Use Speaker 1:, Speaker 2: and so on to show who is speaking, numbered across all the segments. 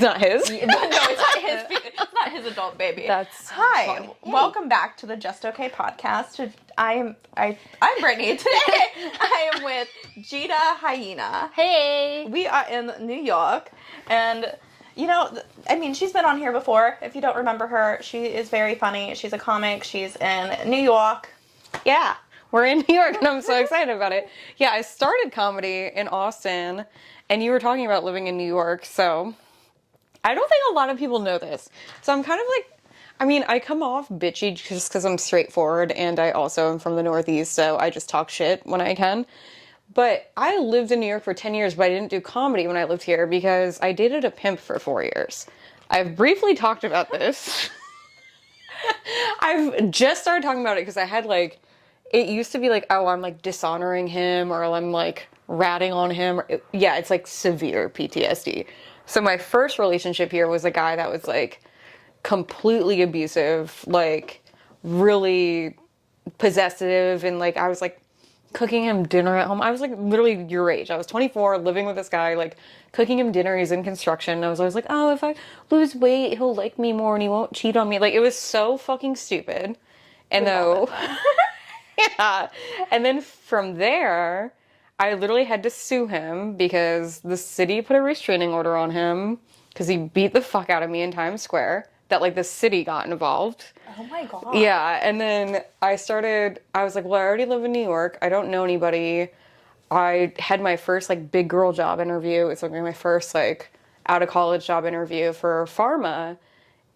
Speaker 1: not his.
Speaker 2: No, it's not his adult baby.
Speaker 1: That's
Speaker 2: Hi.
Speaker 1: funny.
Speaker 2: Welcome back to the Just Okay podcast. I'm Brittany. Today I am with Gina, Hyena.
Speaker 1: Hey.
Speaker 2: We are in New York, and she's been on here before. If you don't remember her, she is very funny. She's a comic. She's in New York.
Speaker 1: Yeah, we're in New York, and I'm so excited about it. Yeah, I started comedy in Austin, and you were talking about living in New York, so I don't think a lot of people know this. So I'm kind of like, I come off bitchy just because I'm straightforward, and I also am from the Northeast, so I just talk shit when I can. But I lived in New York for 10 years, but I didn't do comedy when I lived here because I dated a pimp for 4 years. I've briefly talked about this. I've just started talking about it because I had it used to be oh, I'm dishonoring him or I'm ratting on him. It's severe PTSD. So my first relationship here was a guy that was completely abusive, really possessive, and I was cooking him dinner at home. I was literally your age. I was 24, living with this guy, cooking him dinner. He's in construction. I was always oh, if I lose weight, he'll like me more and he won't cheat on me. It was so fucking stupid. And yeah. And then from there, I literally had to sue him because the city put a restraining order on him because he beat the fuck out of me in Times Square. That the city got involved.
Speaker 2: Oh my god.
Speaker 1: Yeah, and then I was well, I already live in New York. I don't know anybody. I had my first big girl job interview. It's my first out of college job interview for pharma.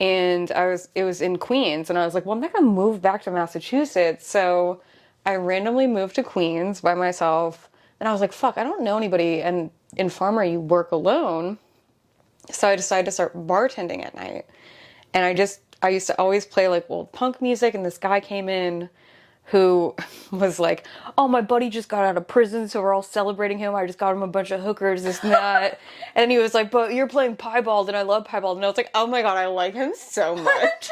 Speaker 1: And it was in Queens, and I was well, I'm not gonna move back to Massachusetts. So I randomly moved to Queens by myself. And I was fuck, I don't know anybody. And in pharma, you work alone. So I decided to start bartending at night. And I used to always play old punk music, and this guy came in who was oh, my buddy just got out of prison, so we're all celebrating him. I just got him a bunch of hookers, this and that. And he was but you're playing piebald, and I love piebald. And I was oh my god, I like him so much.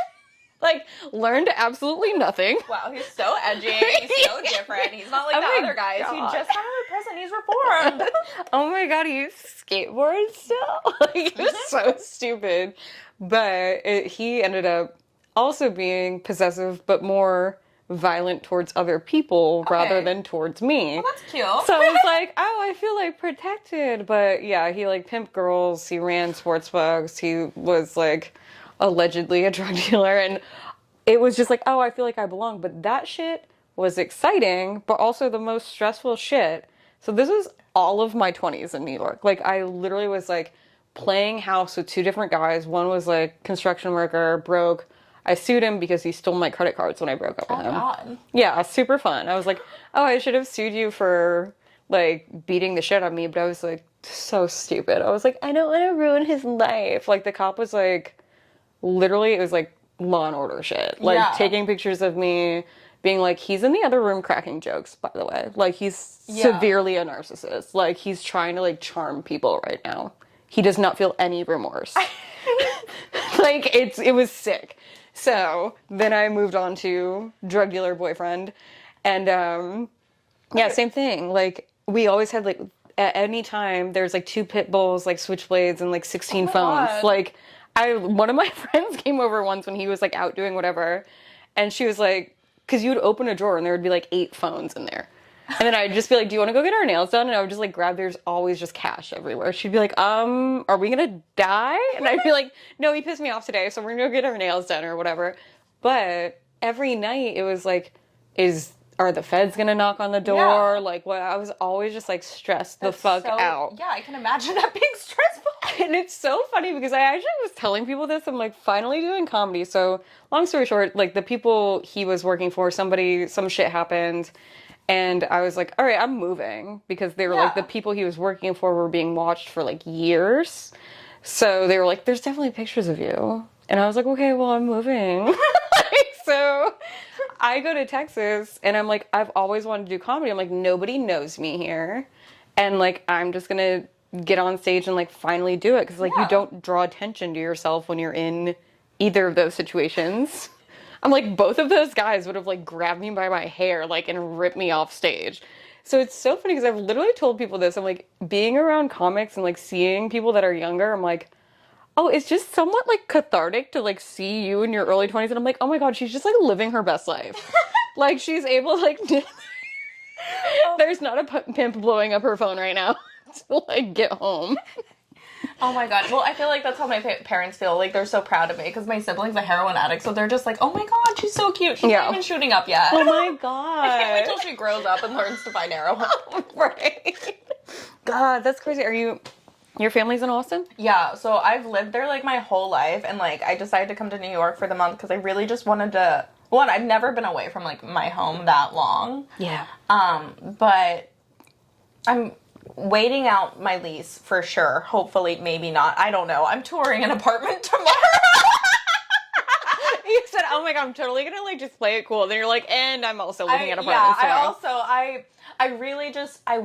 Speaker 1: Learned absolutely nothing.
Speaker 2: Wow, he's so edgy. He's so different. He's not like the other guys who just got out of prison. He's reformed.
Speaker 1: Oh my god, he skateboards still? He was so stupid. But he ended up also being possessive, but more violent towards other people rather than towards me.
Speaker 2: Well, that's cute.
Speaker 1: So I was oh, I feel protected. But yeah, he pimped girls. He ran sports books. He was allegedly a drug dealer. And it was just oh, I feel I belong. But that shit was exciting, but also the most stressful shit. So this was all of my 20s in New York. I literally was playing house with two different guys. One was construction worker, broke. I sued him because he stole my credit cards when I broke up with him.
Speaker 2: God.
Speaker 1: Yeah, super fun. I was oh, I should have sued you for beating the shit out of me, but I was so stupid. I was I don't want to ruin his life. The cop was literally, it was Law and Order shit. Taking pictures of me, being he's in the other room cracking jokes, by the way. He's severely a narcissist. He's trying to charm people right now. He does not feel any remorse. It was sick. So then I moved on to drug dealer boyfriend. And, same thing. We always had, at any time, there's, two pit bulls, switchblades, and, 16 phones.
Speaker 2: God.
Speaker 1: One of my friends came over once when he was, out doing whatever. And she was because you would open a drawer and there would be, 8 phones in there. And then I'd just be do you want to go get our nails done? And I would just grab, there's always just cash everywhere. She'd be are we going to die? And I'd be no, he pissed me off today, so we're going to go get our nails done or whatever. But every night it was are the feds going to knock on the door?
Speaker 2: Yeah.
Speaker 1: I was always just stressed the fuck out.
Speaker 2: Yeah, I can imagine that being stressful.
Speaker 1: And it's so funny because I actually was telling people this. I'm finally doing comedy. So long story short, the people he was working for, some shit happened. And I was all right, I'm moving because they were the people he was working for were being watched for years. So they were there's definitely pictures of you. And I was okay, well, I'm moving. So I go to Texas and I'm I've always wanted to do comedy. I'm nobody knows me here. And I'm just going to get on stage and finally do it. Cause you don't draw attention to yourself when you're in either of those situations. I'm both of those guys would have grabbed me by my hair and ripped me off stage. So it's so funny because I've literally told people this. I'm being around comics and seeing people that are younger. I'm Oh, it's just somewhat like cathartic to like see you in your early 20s and I'm like, "Oh my God, she's just like living her best life." Like she's able to, like there's not a pimp blowing up her phone right now to like get home.
Speaker 2: Oh my god. Well, I feel like that's how my parents feel. Like, they're so proud of me because my sibling's a heroin addict, so they're just like, oh my god, she's so cute. She's not even shooting up yet.
Speaker 1: Oh my
Speaker 2: I can't wait
Speaker 1: God.
Speaker 2: till she grows up and learns to find heroin.
Speaker 1: Right. God, that's crazy. Your family's in Austin?
Speaker 2: Yeah, so I've lived there like my whole life, and like I decided to come to New York for the month because I really just wanted to. One, I've never been away from like my home that long.
Speaker 1: Yeah.
Speaker 2: But I'm waiting out my lease for sure. Hopefully, maybe not. I don't know. I'm touring an apartment tomorrow.
Speaker 1: You said, "Oh my God, I'm totally gonna like just play it cool." Then you're like, "And I'm also looking at apartments tomorrow."
Speaker 2: I really just, I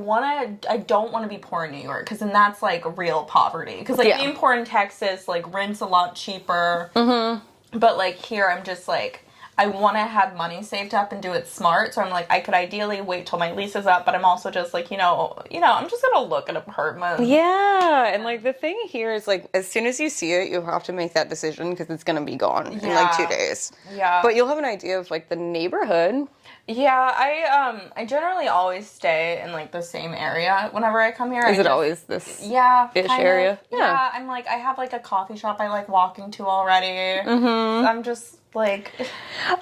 Speaker 2: don't want to be poor in New York, because then that's like real poverty. Because like being poor in Texas, like rent's a lot cheaper. Mm-hmm. But like here, I'm just like, I want to have money saved up and do it smart. So I'm like, I could ideally wait till my lease is up, but I'm also just like, I'm just gonna look at apartments.
Speaker 1: Yeah, and like the thing here is like as soon as you see it, you have to make that decision because it's gonna be gone in like 2 days.
Speaker 2: Yeah.
Speaker 1: But you'll have an idea of like the neighborhood.
Speaker 2: Yeah, I generally always stay in like the same area whenever I come here.
Speaker 1: Is it always this ish area?
Speaker 2: Yeah, I'm like, I have like a coffee shop I like walking to already. Mm-hmm. I'm just like,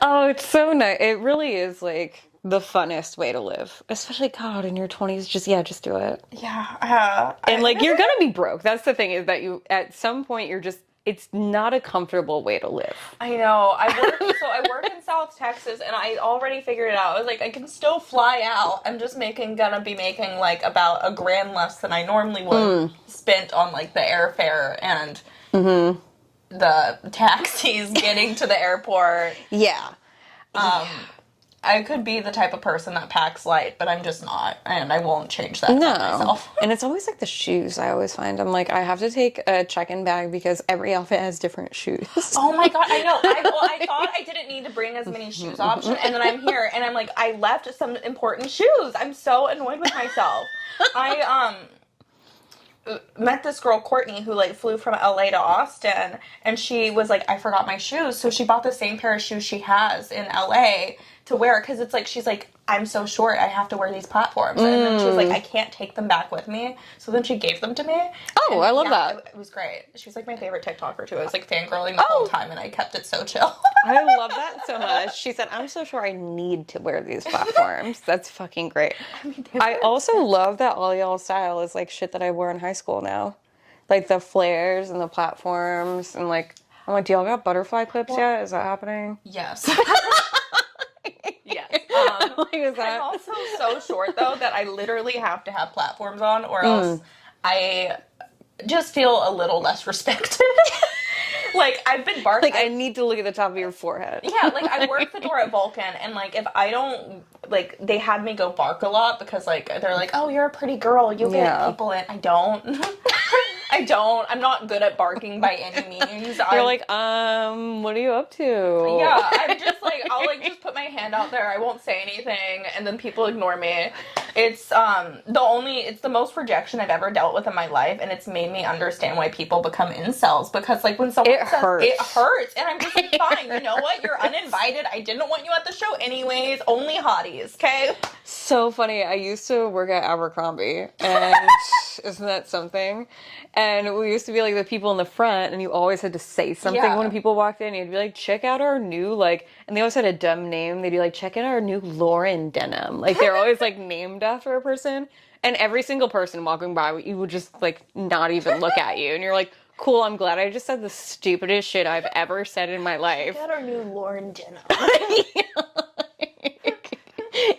Speaker 1: oh, it's so nice. It really is like the funnest way to live, especially God in your 20s. Just do it.
Speaker 2: Yeah,
Speaker 1: and like you're gonna be broke. That's the thing, is that you at some point you're just. It's not a comfortable way to live.
Speaker 2: I know. I work in South Texas, and I already figured it out. I was like, I can still fly out. I'm just gonna be making like about $1,000 less than I normally would, spent on like the airfare and the taxis getting to the airport.
Speaker 1: Yeah.
Speaker 2: I could be the type of person that packs light, but I'm just not, and I won't change that for myself.
Speaker 1: And it's always like the shoes. I always find I'm like I have to take a check-in bag because every outfit has different shoes.
Speaker 2: Oh my god, I know. I thought I didn't need to bring as many shoes options, and then I'm here, and I'm like, I left some important shoes. I'm so annoyed with myself. I met this girl Courtney who like flew from LA to Austin, and she was like, I forgot my shoes, so she bought the same pair of shoes she has in LA to wear, because it's like, she's like, I'm so short, I have to wear these platforms. And then she was like, I can't take them back with me. So then she gave them to me.
Speaker 1: Oh, I love that.
Speaker 2: It was great. She was like my favorite TikToker too. I was like fangirling the whole time, and I kept it so chill.
Speaker 1: I love that so much. She said, I'm so sure I need to wear these platforms. That's fucking great. I also love that all y'all style is like shit that I wore in high school now. Like the flares and the platforms, and like, I'm like, do y'all got butterfly clips yet? Is that happening?
Speaker 2: Yes. Yes.
Speaker 1: Is that...
Speaker 2: I'm also so short though that I literally have to have platforms on, or else I just feel a little less respected. Like, I've been barking.
Speaker 1: Like, I need to look at the top of your forehead.
Speaker 2: Yeah, like, I work the door at Vulcan, and, like, if I don't, like, they had me go bark a lot because, like, they're like, oh, you're a pretty girl, you'll get people in. I don't. I'm not good at barking by any means.
Speaker 1: You're like, what are you up to?
Speaker 2: Yeah, I'm just like, I'll like just put my hand out there. I won't say anything, and then people ignore me. It's the most rejection I've ever dealt with in my life, and it's made me understand why people become incels, because like when someone says it hurts, and I'm just like, fine, you know what? You're uninvited. I didn't want you at the show anyways. Only hotties, okay?
Speaker 1: So funny. I used to work at Abercrombie, and isn't that something? And we used to be like the people in the front, and you always had to say something when people walked in. You'd be like, check out our new, like, and they always had a dumb name. They'd be like, check out our new Lauren denim. Like, they're always like named after a person. And every single person walking by, you would just like not even look at you. And you're like, cool, I'm glad I just said the stupidest shit I've ever said in my life.
Speaker 2: Check out our new Lauren denim.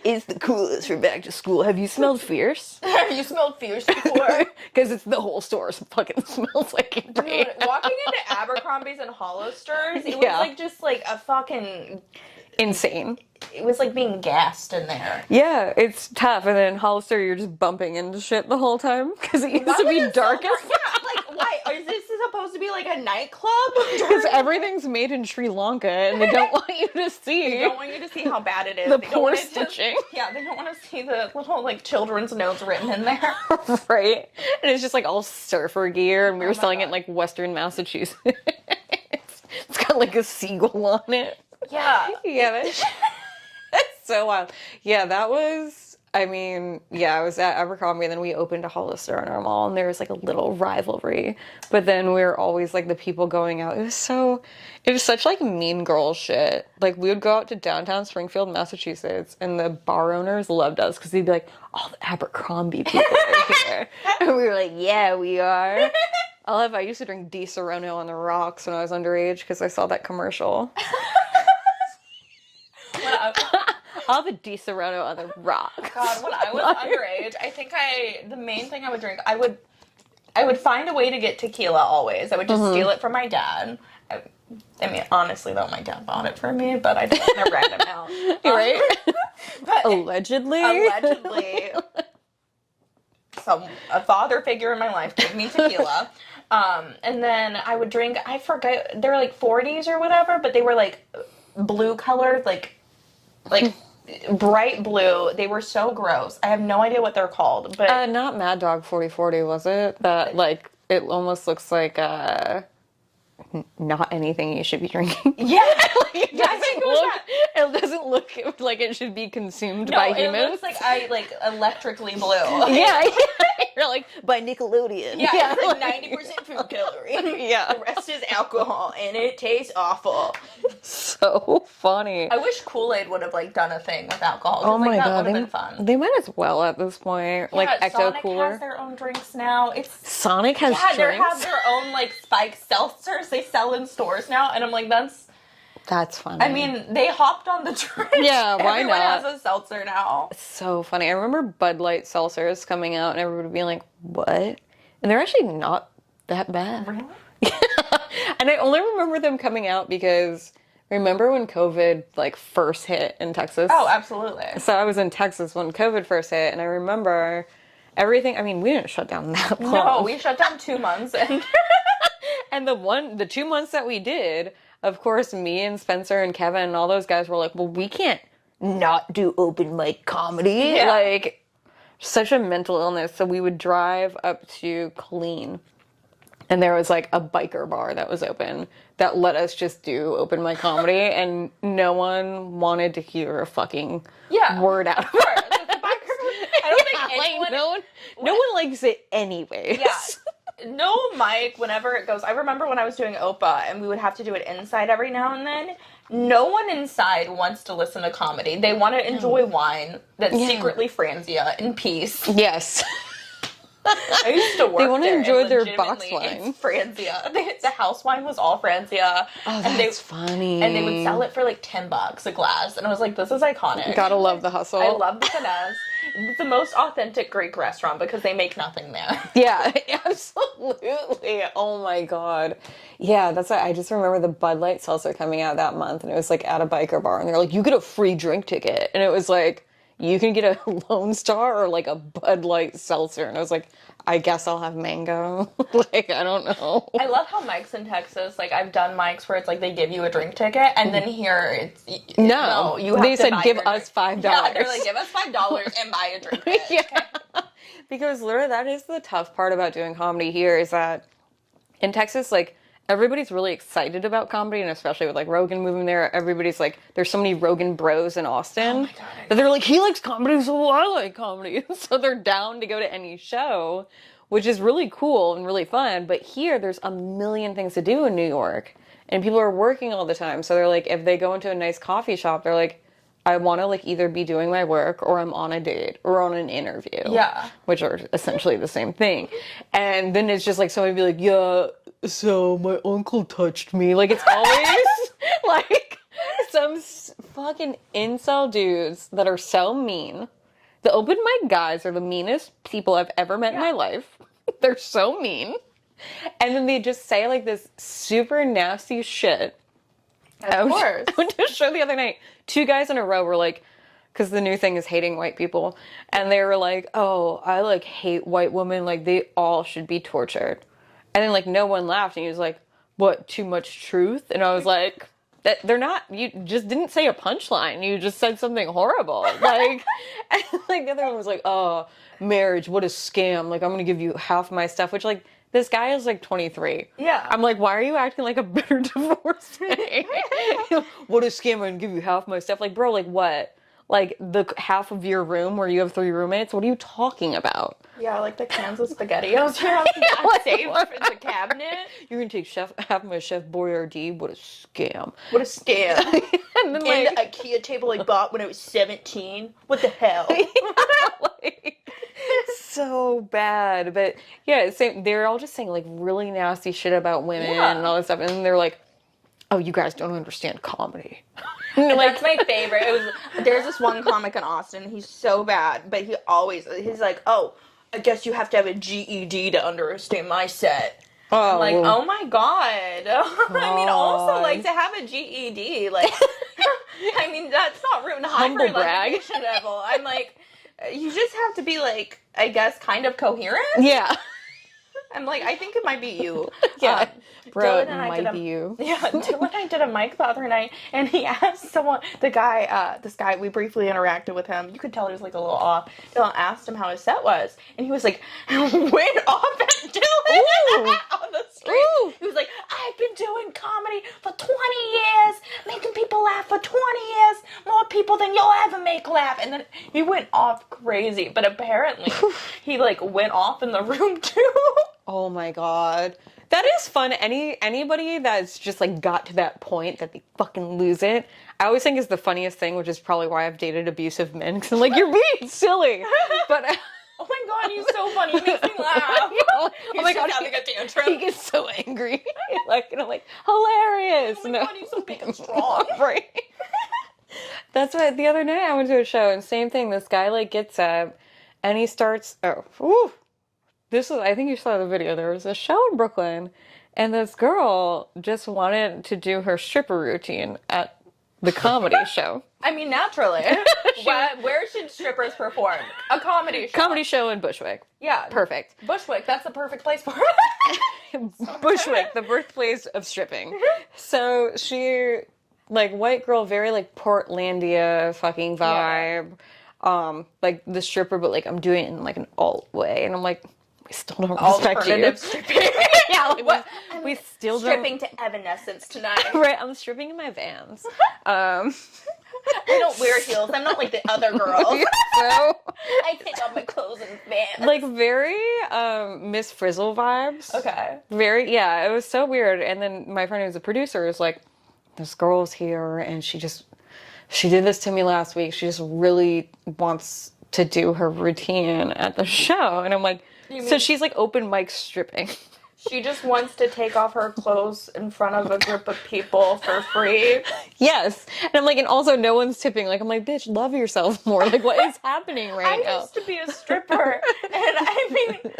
Speaker 1: It's the coolest for back to school. Have you smelled fierce?
Speaker 2: Have you smelled fierce before?
Speaker 1: Because it's the whole store fucking smells like it.
Speaker 2: Dude, walking into Abercrombie's and Hollister's, it was like just like a fucking
Speaker 1: insane.
Speaker 2: it was like being gassed in there.
Speaker 1: Yeah, it's tough. And then in Hollister, you're just bumping into shit the whole time because it used to be dark as fuck.
Speaker 2: Yeah, like, why? Is this supposed to be like a nightclub?
Speaker 1: Because everything's made in Sri Lanka and they don't want you to see.
Speaker 2: They don't want you to see how bad it is.
Speaker 1: The
Speaker 2: they
Speaker 1: poor
Speaker 2: don't want
Speaker 1: stitching.
Speaker 2: Yeah, they don't want to see the little, like, children's notes written in there.
Speaker 1: Right? And it's just like all surfer gear, and we were selling
Speaker 2: God.
Speaker 1: it in like Western Massachusetts. It's got like a seagull on it.
Speaker 2: Yeah.
Speaker 1: Yeah, that's so wild. Yeah, that was, I mean, yeah, I was at Abercrombie, and then we opened a Hollister in our mall, and there was like a little rivalry. But then we were always like the people going out. It was such like mean girl shit. Like we would go out to downtown Springfield, Massachusetts, and the bar owners loved us because they'd be like, all the Abercrombie people are here. And we were like, yeah, we are. I used to drink Di Serono on the rocks when I was underage because I saw that commercial. I'll have a Di Serono on the rocks.
Speaker 2: God, when I was underage, I think the main thing I would drink, I would find a way to get tequila always. I would just steal it from my dad. I mean, honestly, though, my dad bought it for me, but I didn't want to rat him out.
Speaker 1: Right?
Speaker 2: But
Speaker 1: Allegedly,
Speaker 2: a father figure in my life gave me tequila. And then I would drink, I forget, they were like 40s or whatever, but they were like blue colored, like bright blue. They were so gross. I have no idea what they're called, but
Speaker 1: not Mad Dog 4040, was it? That like it almost looks like not anything you should be drinking.
Speaker 2: yeah,
Speaker 1: Like, it doesn't look like it should be consumed by humans.
Speaker 2: It looks like I electrically blue.
Speaker 1: Yeah, you're like by Nickelodeon.
Speaker 2: Yeah, it's like 90% food calorie.
Speaker 1: Yeah,
Speaker 2: The rest is alcohol, and it tastes awful.
Speaker 1: So funny.
Speaker 2: I wish Kool-Aid would have like done a thing with alcohol.
Speaker 1: Oh my
Speaker 2: that
Speaker 1: god,
Speaker 2: would have been fun.
Speaker 1: They might as well at this point. Like Ecto
Speaker 2: Sonic
Speaker 1: Cooler.
Speaker 2: has their own drinks now.
Speaker 1: Sonic has
Speaker 2: They
Speaker 1: drinks.
Speaker 2: have their own like spiked seltzers they sell in stores now, and I'm like,
Speaker 1: That's funny.
Speaker 2: I mean, they hopped on the trend.
Speaker 1: Yeah, why
Speaker 2: Everyone
Speaker 1: not?
Speaker 2: has a seltzer now.
Speaker 1: So funny. I remember Bud Light seltzers coming out and everybody being like, what? And they're actually not that bad.
Speaker 2: Really?
Speaker 1: And I only remember them coming out because remember when COVID like first hit in Texas?
Speaker 2: Oh, absolutely.
Speaker 1: So I was in Texas when COVID first hit, and I remember everything. I mean, we didn't shut down that long.
Speaker 2: No, we shut down 2 months. And
Speaker 1: And the 2 months that we did, of course, me and Spencer and Kevin and all those guys were like, well, we can't not do open mic comedy.
Speaker 2: Yeah.
Speaker 1: Like, such a mental illness. So we would drive up to Colleen, and there was like a biker bar that was open that let us just do open mic comedy, and no one wanted to hear a fucking word out of it.
Speaker 2: I don't think anyone...
Speaker 1: no one likes it anyways.
Speaker 2: Yeah. No mic, whenever it goes... I remember when I was doing OPA, and we would have to do it inside every now and then. No one inside wants to listen to comedy. They want to enjoy wine that's secretly Franzia in peace.
Speaker 1: Yes.
Speaker 2: I used to work
Speaker 1: They want to
Speaker 2: there,
Speaker 1: enjoy
Speaker 2: and
Speaker 1: their
Speaker 2: legitimately,
Speaker 1: box wine.
Speaker 2: It's Franzia. The house wine was all Franzia.
Speaker 1: Oh, that's funny.
Speaker 2: And they would sell it for like $10 a glass. And I was like, this is iconic.
Speaker 1: Gotta love the hustle.
Speaker 2: I love the finesse. It's the most authentic Greek restaurant because they make nothing there.
Speaker 1: Yeah, absolutely. Oh my god. Yeah, that's why I just remember the Bud Light seltzer coming out that month, and it was like at a biker bar, and they're like, you get a free drink ticket. And it was like, you can get a Lone Star or like a Bud Light seltzer. And I was like, I guess I'll have mango. Like, I don't know.
Speaker 2: I love how mics in Texas, like I've done mics where it's like they give you a drink ticket, and then here
Speaker 1: No,
Speaker 2: you have
Speaker 1: they
Speaker 2: to
Speaker 1: said
Speaker 2: buy
Speaker 1: give
Speaker 2: your
Speaker 1: us $5.
Speaker 2: Yeah, they're like, give us $5 and buy a drink ticket.
Speaker 1: Yeah. Because literally that is the tough part about doing comedy here, is that in Texas, like, everybody's really excited about comedy, and especially with like Rogan moving there, everybody's like, there's so many Rogan bros in Austin.
Speaker 2: Oh my God,
Speaker 1: that they're like, he likes comedy, so I like comedy. So they're down to go to any show, which is really cool and really fun. But here, there's a million things to do in New York, and people are working all the time. So they're like, if they go into a nice coffee shop, they're like, I want to like either be doing my work, or I'm on a date, or on an interview.
Speaker 2: Yeah.
Speaker 1: Which are essentially the same thing. And then it's just like somebody be like, yeah, so my uncle touched me. Like, it's always like some fucking incel dudes that are so mean. The open mic guys are the meanest people I've ever met in my life. They're so mean. And then they just say like this super nasty shit.
Speaker 2: Of course.
Speaker 1: I went to a show the other night. 2 guys in a row were like, because the new thing is hating white people, and they were like, "Oh, I like hate white women. Like they all should be tortured." And then like no one laughed, and he was like, "What? Too much truth?" And I was like, "That they're not. You just didn't say a punchline. You just said something horrible." Like, and like the other one was like, "Oh, marriage, what a scam. Like I'm gonna give you half my stuff," which like. This guy is like 23.
Speaker 2: Yeah.
Speaker 1: I'm like, why are you acting like a bitter divorcee? What a scam, I'm gonna give you half my stuff. Like, bro, like what? Like the half of your room where you have 3 roommates? What are you talking about?
Speaker 2: Yeah, like the cans of SpaghettiOs you have
Speaker 1: like,
Speaker 2: saved in the cabinet.
Speaker 1: You're gonna take half of my Chef Boyardee? What a scam.
Speaker 2: What a scam.
Speaker 1: And then
Speaker 2: And
Speaker 1: like,
Speaker 2: the IKEA table I bought when I was 17. What the hell?
Speaker 1: like, so bad. But yeah, same, they're all just saying like really nasty shit about women and all this stuff. And they're like, oh, you guys don't understand comedy.
Speaker 2: That's my favorite. There's this one comic in Austin. He's so bad, but he's like, oh, I guess you have to have a GED to understand my set.
Speaker 1: Oh,
Speaker 2: I'm like, oh my god. I mean, also like to have a GED, like, I mean that's not rude.
Speaker 1: Humble brag.
Speaker 2: Level. I'm like, you just have to be like, I guess, kind of coherent.
Speaker 1: Yeah.
Speaker 2: I'm like, I think it might be you.
Speaker 1: Yeah. Bro,
Speaker 2: Dylan
Speaker 1: it
Speaker 2: and I
Speaker 1: might be you.
Speaker 2: Yeah, Dylan and I did a mic the other night, and he asked someone, this guy, we briefly interacted with him. You could tell he was like a little off. Dylan asked him how his set was, and he was like, went off at Dylan on the street.
Speaker 1: Ooh.
Speaker 2: He was like, I've been doing comedy for 20 years, making people laugh for 20 years, more people than you'll ever make laugh. And then he went off crazy, but apparently he like went off in the room too.
Speaker 1: Oh my god. That is fun. Anybody that's just like got to that point that they fucking lose it, I always think is the funniest thing, which is probably why I've dated abusive men. Because I'm like, you're being silly. But
Speaker 2: oh my god, he's so funny. He makes me laugh.
Speaker 1: Oh my god,
Speaker 2: having a tantrum.
Speaker 1: He gets so angry. Like, and I'm like, hilarious.
Speaker 2: Oh my god, he's so big and strong.
Speaker 1: Right. That's what the other night I went to a show and same thing. This guy like gets up and he starts. I think you saw the video. There was a show in Brooklyn, and this girl just wanted to do her stripper routine at the comedy show.
Speaker 2: I mean, naturally. Where should strippers perform? A comedy show.
Speaker 1: Comedy show in Bushwick.
Speaker 2: Yeah.
Speaker 1: Perfect.
Speaker 2: Bushwick, that's the perfect place for it.
Speaker 1: Bushwick, the birthplace of stripping. So she, like, white girl, very, like, Portlandia fucking vibe. Yeah. Like, the stripper, but, like, I'm doing it in, like, an alt way. And I'm like, we still don't respect you.
Speaker 2: Alternative stripping.
Speaker 1: Yeah, like, we still
Speaker 2: stripping to Evanescence tonight.
Speaker 1: Right, I'm stripping in my Vans.
Speaker 2: I don't wear heels. I'm not like the other girls.
Speaker 1: So
Speaker 2: I take off my clothes in Vans.
Speaker 1: like very Miss Frizzle vibes.
Speaker 2: Okay.
Speaker 1: Very, yeah, it was so weird. And then my friend who's a producer was like, this girl's here and she did this to me last week. She just really wants to do her routine at the show. And I'm like, so she's like open mic stripping.
Speaker 2: She just wants to take off her clothes in front of a group of people for free.
Speaker 1: Yes. And I'm like, and also no one's tipping. Like, I'm like, bitch, love yourself more. Like, what is happening right now?
Speaker 2: I used to be a stripper. And I mean,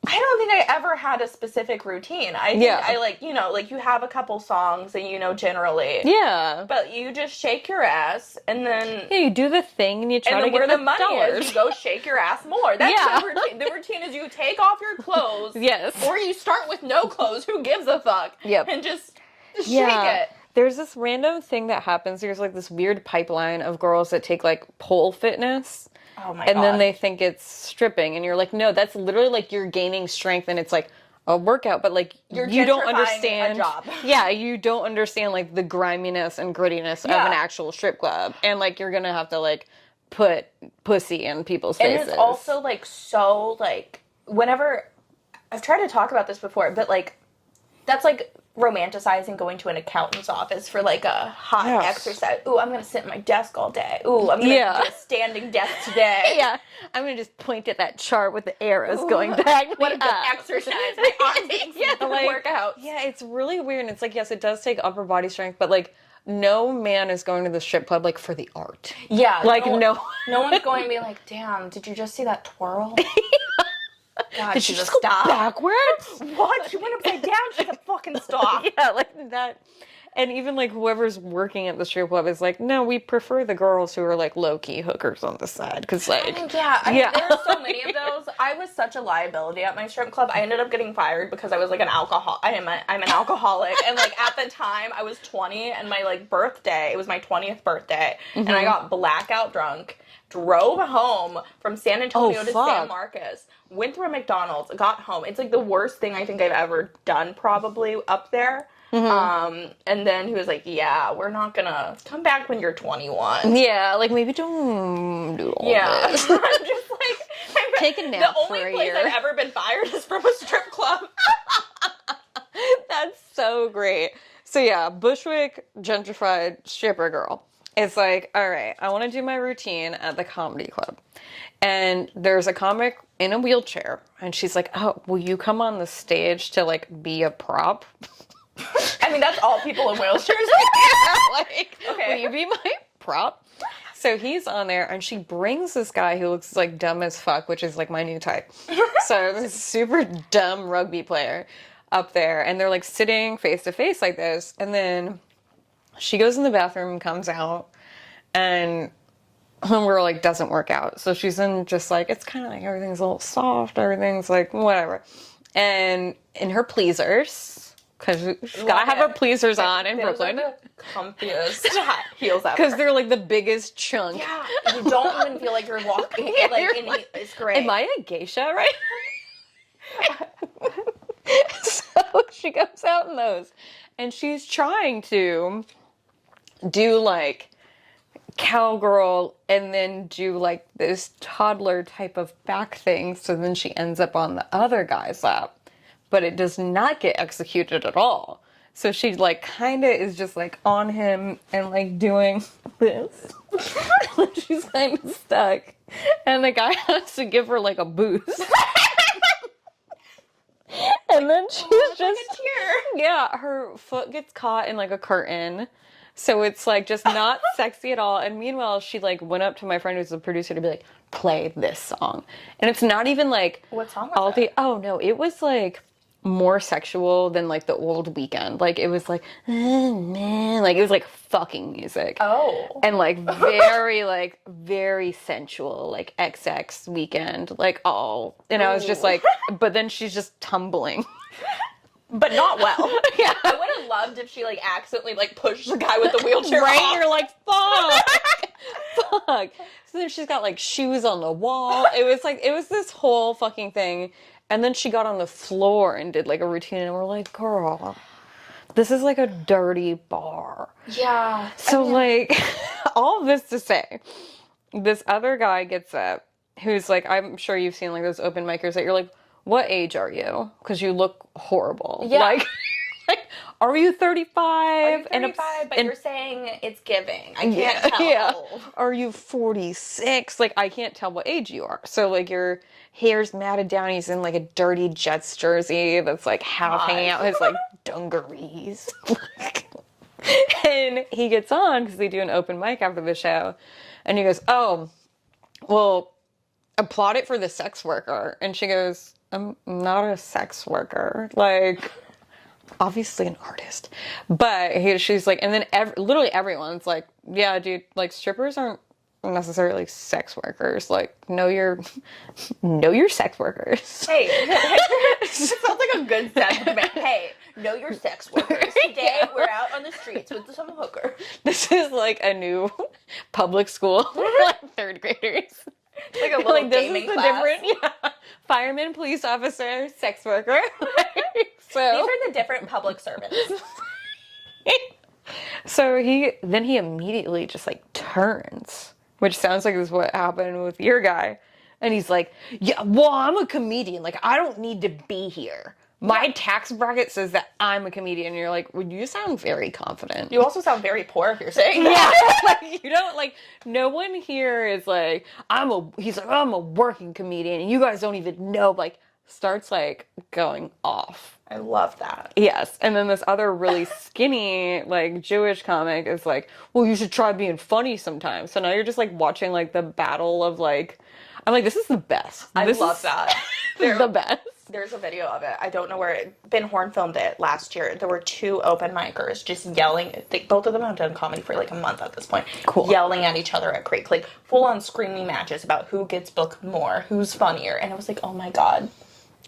Speaker 2: I don't think I ever had a specific routine. I think I like, like you have a couple songs that generally.
Speaker 1: Yeah.
Speaker 2: But you just shake your ass and then...
Speaker 1: Yeah, you do the thing and you try to get the money
Speaker 2: is, you go shake your ass more. That's the routine. The routine is you take off your clothes.
Speaker 1: Yes.
Speaker 2: Or you start with no clothes. Who gives a fuck?
Speaker 1: Yep.
Speaker 2: And just shake it.
Speaker 1: There's this random thing that happens. There's like this weird pipeline of girls that take like pole fitness.
Speaker 2: Oh my God.
Speaker 1: And then they think it's stripping, and you're like, no, that's literally like you're gaining strength, and it's like a workout, but like you don't understand.
Speaker 2: A job.
Speaker 1: Yeah, you don't understand like the griminess and grittiness of an actual strip club, and like you're gonna have to like put pussy in people's faces.
Speaker 2: And it's also like so like whenever I've tried to talk about this before, but like that's like romanticizing going to an accountant's office for like a hot exercise. Ooh, I'm gonna sit at my desk all day. Ooh, I'm gonna do a standing desk today.
Speaker 1: Yeah, I'm gonna just point at that chart with the arrows going back.
Speaker 2: What a good exercise! My arm takes the workout.
Speaker 1: Yeah, it's really weird. And it's like, yes, it does take upper body strength, but like no man is going to the strip club like for the art.
Speaker 2: Yeah,
Speaker 1: like no
Speaker 2: one's going to be like, damn, did you just see that twirl? God,
Speaker 1: did she just go backwards?
Speaker 2: What? She went upside down. She said, fucking stop.
Speaker 1: Yeah, like that. And even like whoever's working at the strip club is like, no, we prefer the girls who are like low-key hookers on the side. Because like,
Speaker 2: there are so many of those. I was such a liability at my strip club. I ended up getting fired because I was like I'm an alcoholic. And like at the time I was 20 and my like birthday, it was my 20th birthday. And I got blackout drunk, drove home from San Antonio to San Marcos, went through a McDonald's, got home. It's like the worst thing I think I've ever done probably up there. And then he was like, yeah, we're not gonna come back when you're 21.
Speaker 1: Yeah, like maybe don't do all this.
Speaker 2: I'm just like,
Speaker 1: take a nap
Speaker 2: the
Speaker 1: for
Speaker 2: only
Speaker 1: a
Speaker 2: place
Speaker 1: year.
Speaker 2: I've ever been fired is from a strip club.
Speaker 1: That's so great. So yeah, Bushwick gentrified stripper girl. It's like, all right, I want to do my routine at the comedy club. And there's a comic in a wheelchair. And she's like, oh, will you come on the stage to like be a prop?
Speaker 2: I mean, that's all people in wheelchairs.
Speaker 1: Like, will you be my prop? So he's on there, and she brings this guy who looks like dumb as fuck, which is like my new type. So this super dumb rugby player up there, and they're like sitting face to face like this, and then she goes in the bathroom and comes out, and we're like, doesn't work out. So she's in just like, it's kind of like everything's a little soft, everything's like whatever. And in her pleasers, because she's gotta have her pleasers on in Brooklyn.
Speaker 2: Like the comfiest heels ever.
Speaker 1: Because they're like the biggest chunk.
Speaker 2: Yeah, you don't even feel like you're walking. It's great.
Speaker 1: Am I a geisha, right? So she goes out in those, and she's trying to do like cowgirl and then do like this toddler type of back thing. So then she ends up on the other guy's lap. But it does not get executed at all. So she like kind of is just like on him and like doing this. She's kind of stuck. And the guy has to give her like a boost. And then she's just
Speaker 2: like a tear.
Speaker 1: Yeah, her foot gets caught in like a curtain. So it's like just not sexy at all. And meanwhile, she like went up to my friend who's the producer to be like, play this song. And it's not even like
Speaker 2: what song was it?
Speaker 1: Oh no, it was like more sexual than like the old Weekend. Like it was like, like it was like fucking music.
Speaker 2: Oh.
Speaker 1: And like very sensual, like XX Weekend, like all. And I was just like, but then she's just tumbling.
Speaker 2: But not well.
Speaker 1: Yeah.
Speaker 2: I would have loved if she like accidentally like pushed the guy with the wheelchair
Speaker 1: right?
Speaker 2: off.
Speaker 1: You're like, fuck. So then she's got like shoes on the wall. It was this whole fucking thing. And then she got on the floor and did like a routine, and we're like, girl, this is like a dirty bar.
Speaker 2: Yeah.
Speaker 1: So like, all of this to say, this other guy gets up, who's like, I'm sure you've seen like those open micers that you're like, what age are you? Because you look horrible.
Speaker 2: Yeah.
Speaker 1: Like, are you 35?
Speaker 2: Are you 35, but you're saying it's giving. I can't tell.
Speaker 1: Yeah. Are you 46? Like, I can't tell what age you are. So, like, your hair's matted down. He's in, like, a dirty Jets jersey that's, like, half hanging out his, like, dungarees. And he gets on because they do an open mic after the show. And he goes, oh, well, applaud it for the sex worker. And she goes, I'm not a sex worker. Like, obviously an artist. But she's like, and then literally everyone's like, yeah, dude, like strippers aren't necessarily sex workers. Like, know your sex workers.
Speaker 2: Hey, it sounds like a good sentiment. Hey, know your sex workers. Today we're out on the streets with some hookers.
Speaker 1: This is like a new public school for like third graders.
Speaker 2: Like a little gaming class.
Speaker 1: Fireman, police officer, sex worker. So
Speaker 2: these are the different public servants.
Speaker 1: So he immediately just like turns, which sounds like is what happened with your guy. And he's like, yeah, well, I'm a comedian. Like, I don't need to be here. My tax bracket says that I'm a comedian. And you're like, well, you sound very confident.
Speaker 2: You also sound very poor if you're saying that.
Speaker 1: Yeah. Like, you don't, like, no one here is like, he's like, I'm a working comedian. And you guys don't even know. Like, starts, like, going off.
Speaker 2: I love that.
Speaker 1: Yes. And then this other really skinny, like, Jewish comic is like, well, you should try being funny sometimes. So now you're just, like, watching, like, the battle of, like, I'm like, this is the best.
Speaker 2: I love that.
Speaker 1: They're the best.
Speaker 2: there's a video of it. I don't know where Ben Horn filmed it last year. There were 2 open micers just yelling. Both of them have done comedy for like a month at this point.
Speaker 1: Cool.
Speaker 2: Yelling at each other at Creek, like full on screaming matches about who gets booked more, who's funnier. And I was like, oh my god.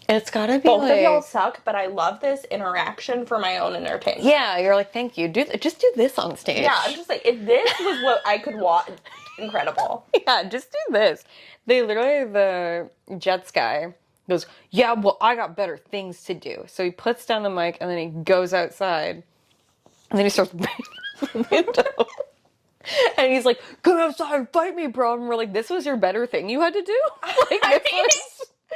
Speaker 1: It's gotta be
Speaker 2: Both
Speaker 1: like...
Speaker 2: of y'all suck, but I love this interaction for my own entertainment.
Speaker 1: Yeah, you're like, thank you. Just do this on stage.
Speaker 2: Yeah, I'm just like, if this was what I could watch, incredible.
Speaker 1: Yeah, just do this. They literally, the Jets guy goes, yeah, well, I got better things to do. So he puts down the mic and then he goes outside. And then he starts breaking the window. And he's like, come outside and fight me, bro. And we're like, this was your better thing you had to do? Like,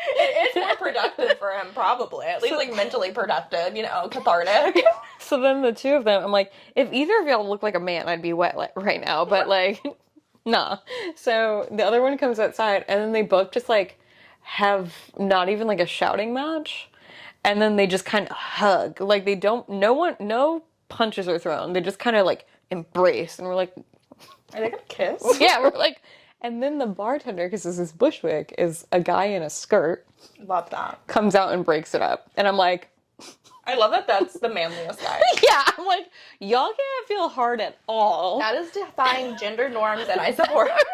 Speaker 2: It is more productive for him, probably. At least, like, mentally productive, you know, cathartic.
Speaker 1: So then the 2 of them, I'm like, if either of y'all look like a man, I'd be wet right now. But, like, nah. So the other one comes outside, and then they both just, like, have not even, like, a shouting match. And then they just kind of hug. Like, they don't, no punches are thrown. They just kind of, like, embrace. And we're like...
Speaker 2: Are they gonna kiss?
Speaker 1: Yeah, we're like... And then the bartender, because this is Bushwick, is a guy in a skirt.
Speaker 2: Love that.
Speaker 1: Comes out and breaks it up. And I'm like...
Speaker 2: I love that that's the manliest guy.
Speaker 1: Yeah, I'm like, y'all can't feel hard at all.
Speaker 2: That is defying gender norms, and I support it.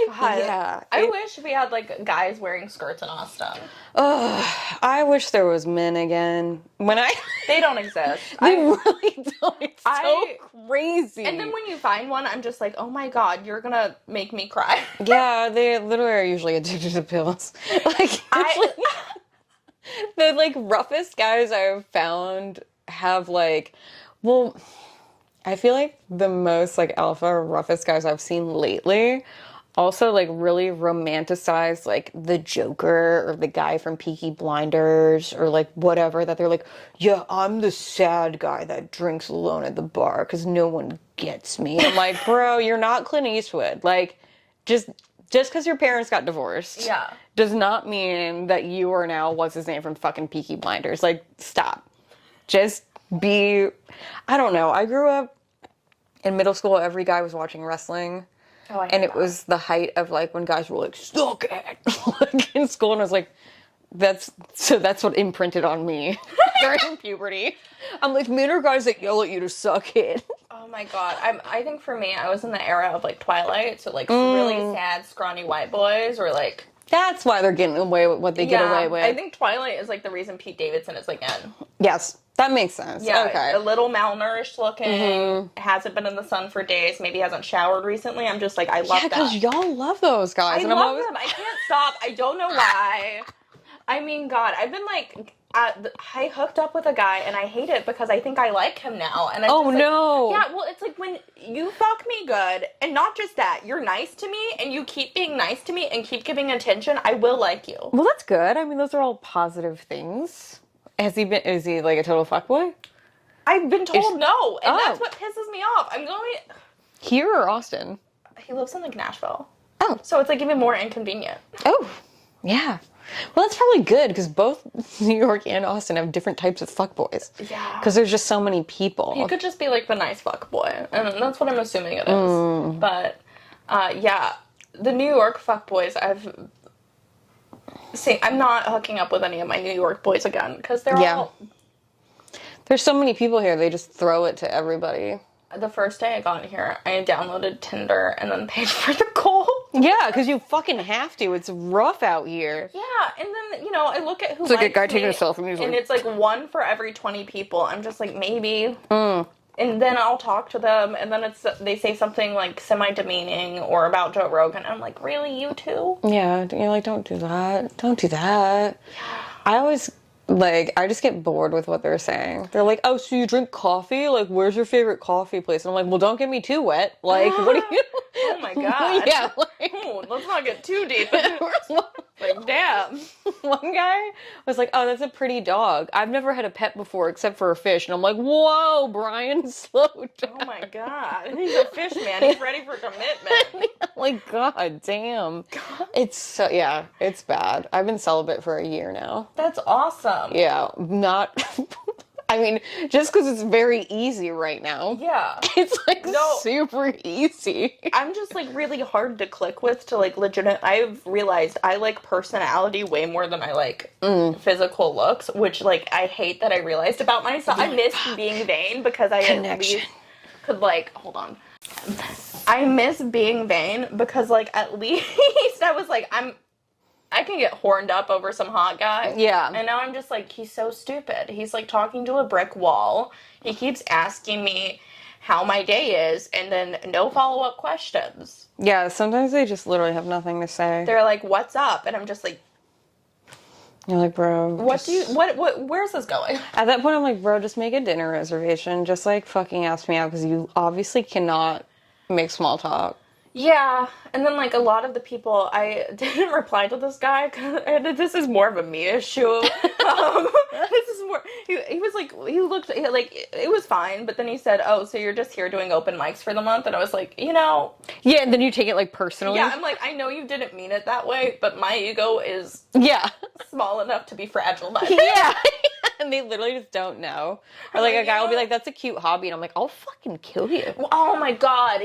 Speaker 2: God.
Speaker 1: Yeah.
Speaker 2: I wish we had, like, guys wearing skirts in Austin.
Speaker 1: I wish there was men again.
Speaker 2: They don't exist.
Speaker 1: They really don't. It's so crazy.
Speaker 2: And then when you find one, I'm just like, oh my god, you're gonna make me cry.
Speaker 1: Yeah, they literally are usually addicted to pills. Like, the, like, roughest guys I've found have, like, well, I feel like the most, like, alpha or roughest guys I've seen lately also, like, really romanticize, like, the Joker or the guy from Peaky Blinders or, like, whatever, that they're like, yeah, I'm the sad guy that drinks alone at the bar because no one gets me. I'm like, bro, you're not Clint Eastwood. Like, just because your parents got divorced does not mean that you are now, what's his name from fucking Peaky Blinders. Like, stop. Just be, I don't know. I grew up in middle school, every guy was watching wrestling.
Speaker 2: Oh,
Speaker 1: and it was the height of, like, when guys were like, suck it, like, in school. And I was like, that's what imprinted on me during puberty. I'm like, men are guys that yell at you to suck it.
Speaker 2: Oh my god. I think for me, I was in the era of, like, Twilight. So, like, really sad, scrawny white boys were, like...
Speaker 1: That's why they're getting away with what they get away with.
Speaker 2: I think Twilight is, like, the reason Pete Davidson is, like, in.
Speaker 1: Yes. That makes sense.
Speaker 2: Yeah,
Speaker 1: okay.
Speaker 2: A little malnourished looking, hasn't been in the sun for days, maybe hasn't showered recently. I'm just like, I love that. Yeah,
Speaker 1: because y'all love those guys.
Speaker 2: I love them. I can't stop. I don't know why. I mean, God, I've been like, I hooked up with a guy and I hate it because I think I like him now. And I'm just like,
Speaker 1: no.
Speaker 2: Yeah, well, it's like when you fuck me good, and not just that, you're nice to me and you keep being nice to me and keep giving attention, I will like you.
Speaker 1: Well, that's good. I mean, those are all positive things. Is he like a total fuckboy?
Speaker 2: I've been told no, and that's what pisses me off. I'm going...
Speaker 1: Here or Austin?
Speaker 2: He lives in, like, Nashville.
Speaker 1: Oh.
Speaker 2: So it's, like, even more inconvenient.
Speaker 1: Oh, yeah. Well, that's probably good, because both New York and Austin have different types of fuckboys. Yeah. Because there's just so many people.
Speaker 2: He could just be, like, the nice fuckboy, and that's what I'm assuming it is. But, yeah, the New York fuckboys, See, I'm not hooking up with any of my New York boys again, because they're all...
Speaker 1: There's so many people here, they just throw it to everybody.
Speaker 2: The first day I got here, I downloaded Tinder and then paid for the call.
Speaker 1: Yeah, because you fucking have to. It's rough out here.
Speaker 2: Yeah, and then, you know, I look at who
Speaker 1: it's like a guy taking a selfie.
Speaker 2: And it's like 1 for every 20 people. I'm just like, maybe. And then I'll talk to them, and then they say something, like, semi-demeaning or about Joe Rogan. I'm like, really, you too?
Speaker 1: Yeah, you're like, don't do that. Don't do that. Yeah. I always, like, I just get bored with what they're saying. They're like, oh, so you drink coffee? Like, where's your favorite coffee place? And I'm like, well, don't get me too wet. Like, what do you...
Speaker 2: Oh, my God.
Speaker 1: Yeah, like...
Speaker 2: let's not get too deep. Like, damn.
Speaker 1: One guy was like, oh, that's a pretty dog. I've never had a pet before except for a fish. And I'm like, whoa, Brian, slow down.
Speaker 2: Oh, my God. He's a fish man. He's ready for commitment.
Speaker 1: Like, God damn. It's so, yeah, it's bad. I've been celibate for a year now.
Speaker 2: That's awesome.
Speaker 1: Yeah, not... I mean, just because it's very easy right now.
Speaker 2: Yeah.
Speaker 1: It's like
Speaker 2: No.
Speaker 1: super easy.
Speaker 2: I'm just like really hard to click with to like legit. I've realized I like personality way more than I like physical looks, which like I hate that I realized about myself. I miss being vain because I at least could like hold on. I miss being vain because like at least I was like I can get horned up over some hot guy.
Speaker 1: Yeah.
Speaker 2: And now I'm just like, he's so stupid. He's like talking to a brick wall. He keeps asking me how my day is and then no follow-up questions.
Speaker 1: Yeah, sometimes they just literally have nothing to say.
Speaker 2: They're like, what's up? And I'm just like,
Speaker 1: You're like, bro.
Speaker 2: what where's this going?
Speaker 1: At that point, I'm like, bro, just make a dinner reservation. Just like fucking ask me out because you obviously cannot make small talk.
Speaker 2: Yeah, and then like a lot of the people, I didn't reply to this guy, and this is more of a me issue. This is more, he was like, he looked, like, it was fine, but then he said, oh, so you're just here doing open mics for the month? And I was like, you know.
Speaker 1: Yeah, and then you take it like personally.
Speaker 2: Yeah, I'm like, I know you didn't mean it that way, but my ego is small enough to be fragile by it.
Speaker 1: Yeah. And they literally just don't know. Or like a guy will be like, that's a cute hobby. And I'm like, I'll fucking kill you.
Speaker 2: Oh my God.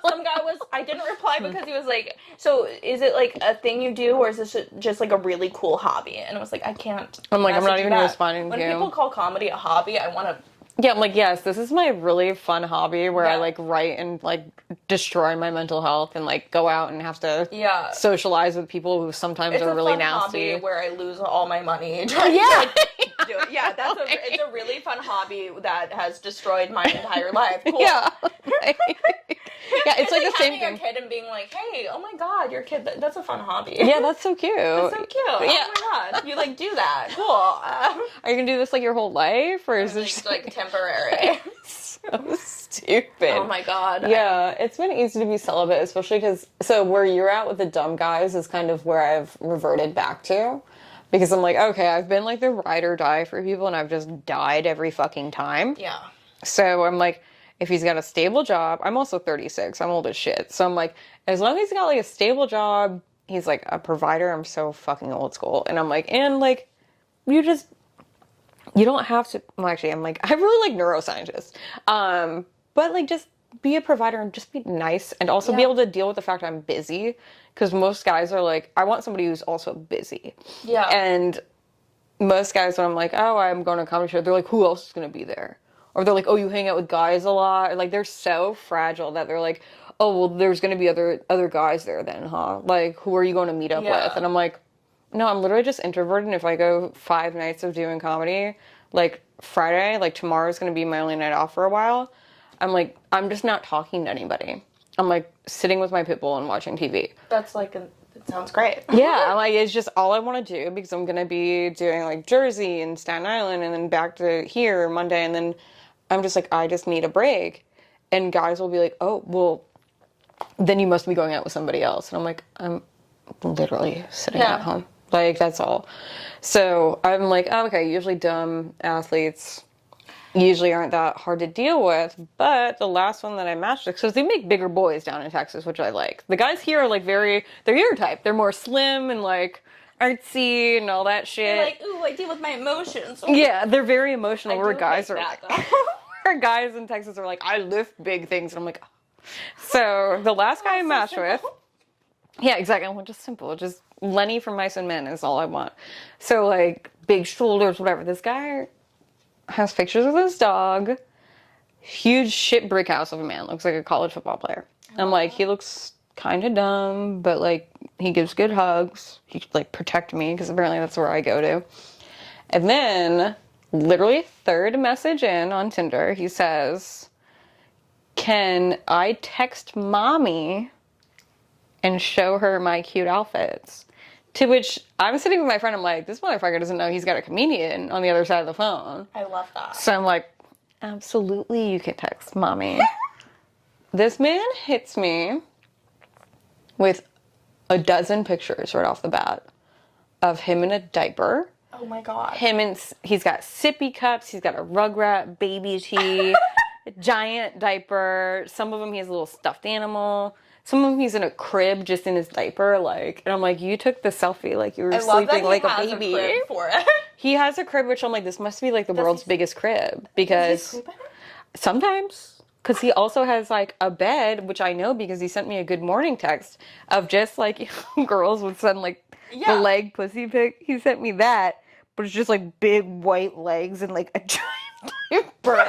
Speaker 2: Some guy was, I didn't reply because he was like, so is it like a thing you do or is this just like a really cool hobby? And I was like, I can't.
Speaker 1: I'm like, I'm not even responding to you.
Speaker 2: When people call comedy a hobby, I want to.
Speaker 1: Yeah, I'm like, yes, this is my really fun hobby where I like write and like destroy my mental health and like go out and have to socialize with people who sometimes are really nasty.
Speaker 2: It's a fun hobby where I lose all my money trying to do it. Yeah, it's a really fun hobby that has destroyed my entire life. Cool.
Speaker 1: Yeah. Yeah, it's like the same thing.
Speaker 2: Having a kid and being like, hey, oh my God, your kid, that's a fun hobby.
Speaker 1: Yeah, that's so cute.
Speaker 2: That's so cute.
Speaker 1: Yeah.
Speaker 2: Oh my God, you like do that. Cool.
Speaker 1: Are you gonna do this like your whole life or is it
Speaker 2: just like temporary?
Speaker 1: So stupid.
Speaker 2: Oh my God.
Speaker 1: Yeah, it's been easy to be celibate, especially because, so where you're at with the dumb guys is kind of where I've reverted back to. Because I'm like, okay, I've been like the ride or die for people and I've just died every fucking time.
Speaker 2: Yeah.
Speaker 1: So I'm like, if he's got a stable job, I'm also 36, I'm old as shit. So I'm like, as long as he's got like a stable job, he's like a provider, I'm so fucking old school. And I'm like, and like, you don't have to, well actually I'm like, I really like neuroscientists. But like just be a provider and just be nice and also be able to deal with the fact I'm busy. Because most guys are like, I want somebody who's also busy.
Speaker 2: Yeah.
Speaker 1: And most guys, when I'm like, oh, I'm going to a comedy show, they're like, who else is going to be there? Or they're like, oh, you hang out with guys a lot. Or like, they're so fragile that they're like, oh, well, there's going to be other guys there then, huh? Like, who are you going to meet up with? And I'm like, no, I'm literally just introverted. And if I go 5 nights of doing comedy, like Friday, like tomorrow's going to be my only night off for a while. I'm like, I'm just not talking to anybody. I'm like sitting with my pit bull and watching TV.
Speaker 2: That's like, it sounds great.
Speaker 1: Yeah, I'm like, it's just all I want to do because I'm going to be doing like Jersey and Staten Island and then back to here Monday. And then I'm just like, I just need a break. And guys will be like, oh, well, then you must be going out with somebody else. And I'm like, I'm literally sitting at home. Like, that's all. So I'm like, oh, okay, usually dumb athletes usually aren't that hard to deal with, but the last one that I matched with, because they make bigger boys down in Texas, which I like. The guys here are like they're your type. They're more slim and like artsy and all that shit.
Speaker 2: They're like, ooh, I deal with my emotions.
Speaker 1: Yeah, they're very emotional. Where guys are
Speaker 2: like,
Speaker 1: where guys in Texas are like, I lift big things, and I'm like, oh. So the last guy I matched with, yeah, exactly. I'm just simple, just Lenny from Mice and Men is all I want. So like big shoulders, whatever. This guy has pictures of his dog, huge shit brick house of a man, looks like a college football player. I'm like, he looks kind of dumb, but like he gives good hugs. He could like protect me because apparently that's where I go to. And then literally third message in on Tinder, he says, can I text mommy and show her my cute outfits? To which I'm sitting with my friend, I'm like, this motherfucker doesn't know he's got a comedian on the other side of the phone.
Speaker 2: I love that.
Speaker 1: So I'm like, absolutely you can text mommy. This man hits me with a dozen pictures right off the bat of him in a diaper.
Speaker 2: Oh my God.
Speaker 1: He's got sippy cups, he's got a Rugrat baby tea, a giant diaper. Some of them he has a little stuffed animal. Some of them he's in a crib just in his diaper, like, and I'm like, you took the selfie like you were sleeping like a baby.
Speaker 2: A crib for it.
Speaker 1: He has a crib, which I'm like, this must be like the
Speaker 2: Does
Speaker 1: world's
Speaker 2: he-
Speaker 1: biggest crib
Speaker 2: Does he
Speaker 1: because
Speaker 2: sleep in it?
Speaker 1: sometimes, because he also has like a bed, which I know because he sent me a good morning text of just like girls would send like the
Speaker 2: Yeah.
Speaker 1: leg pussy pic. He sent me that, but it's just like big white legs and like a giant diaper.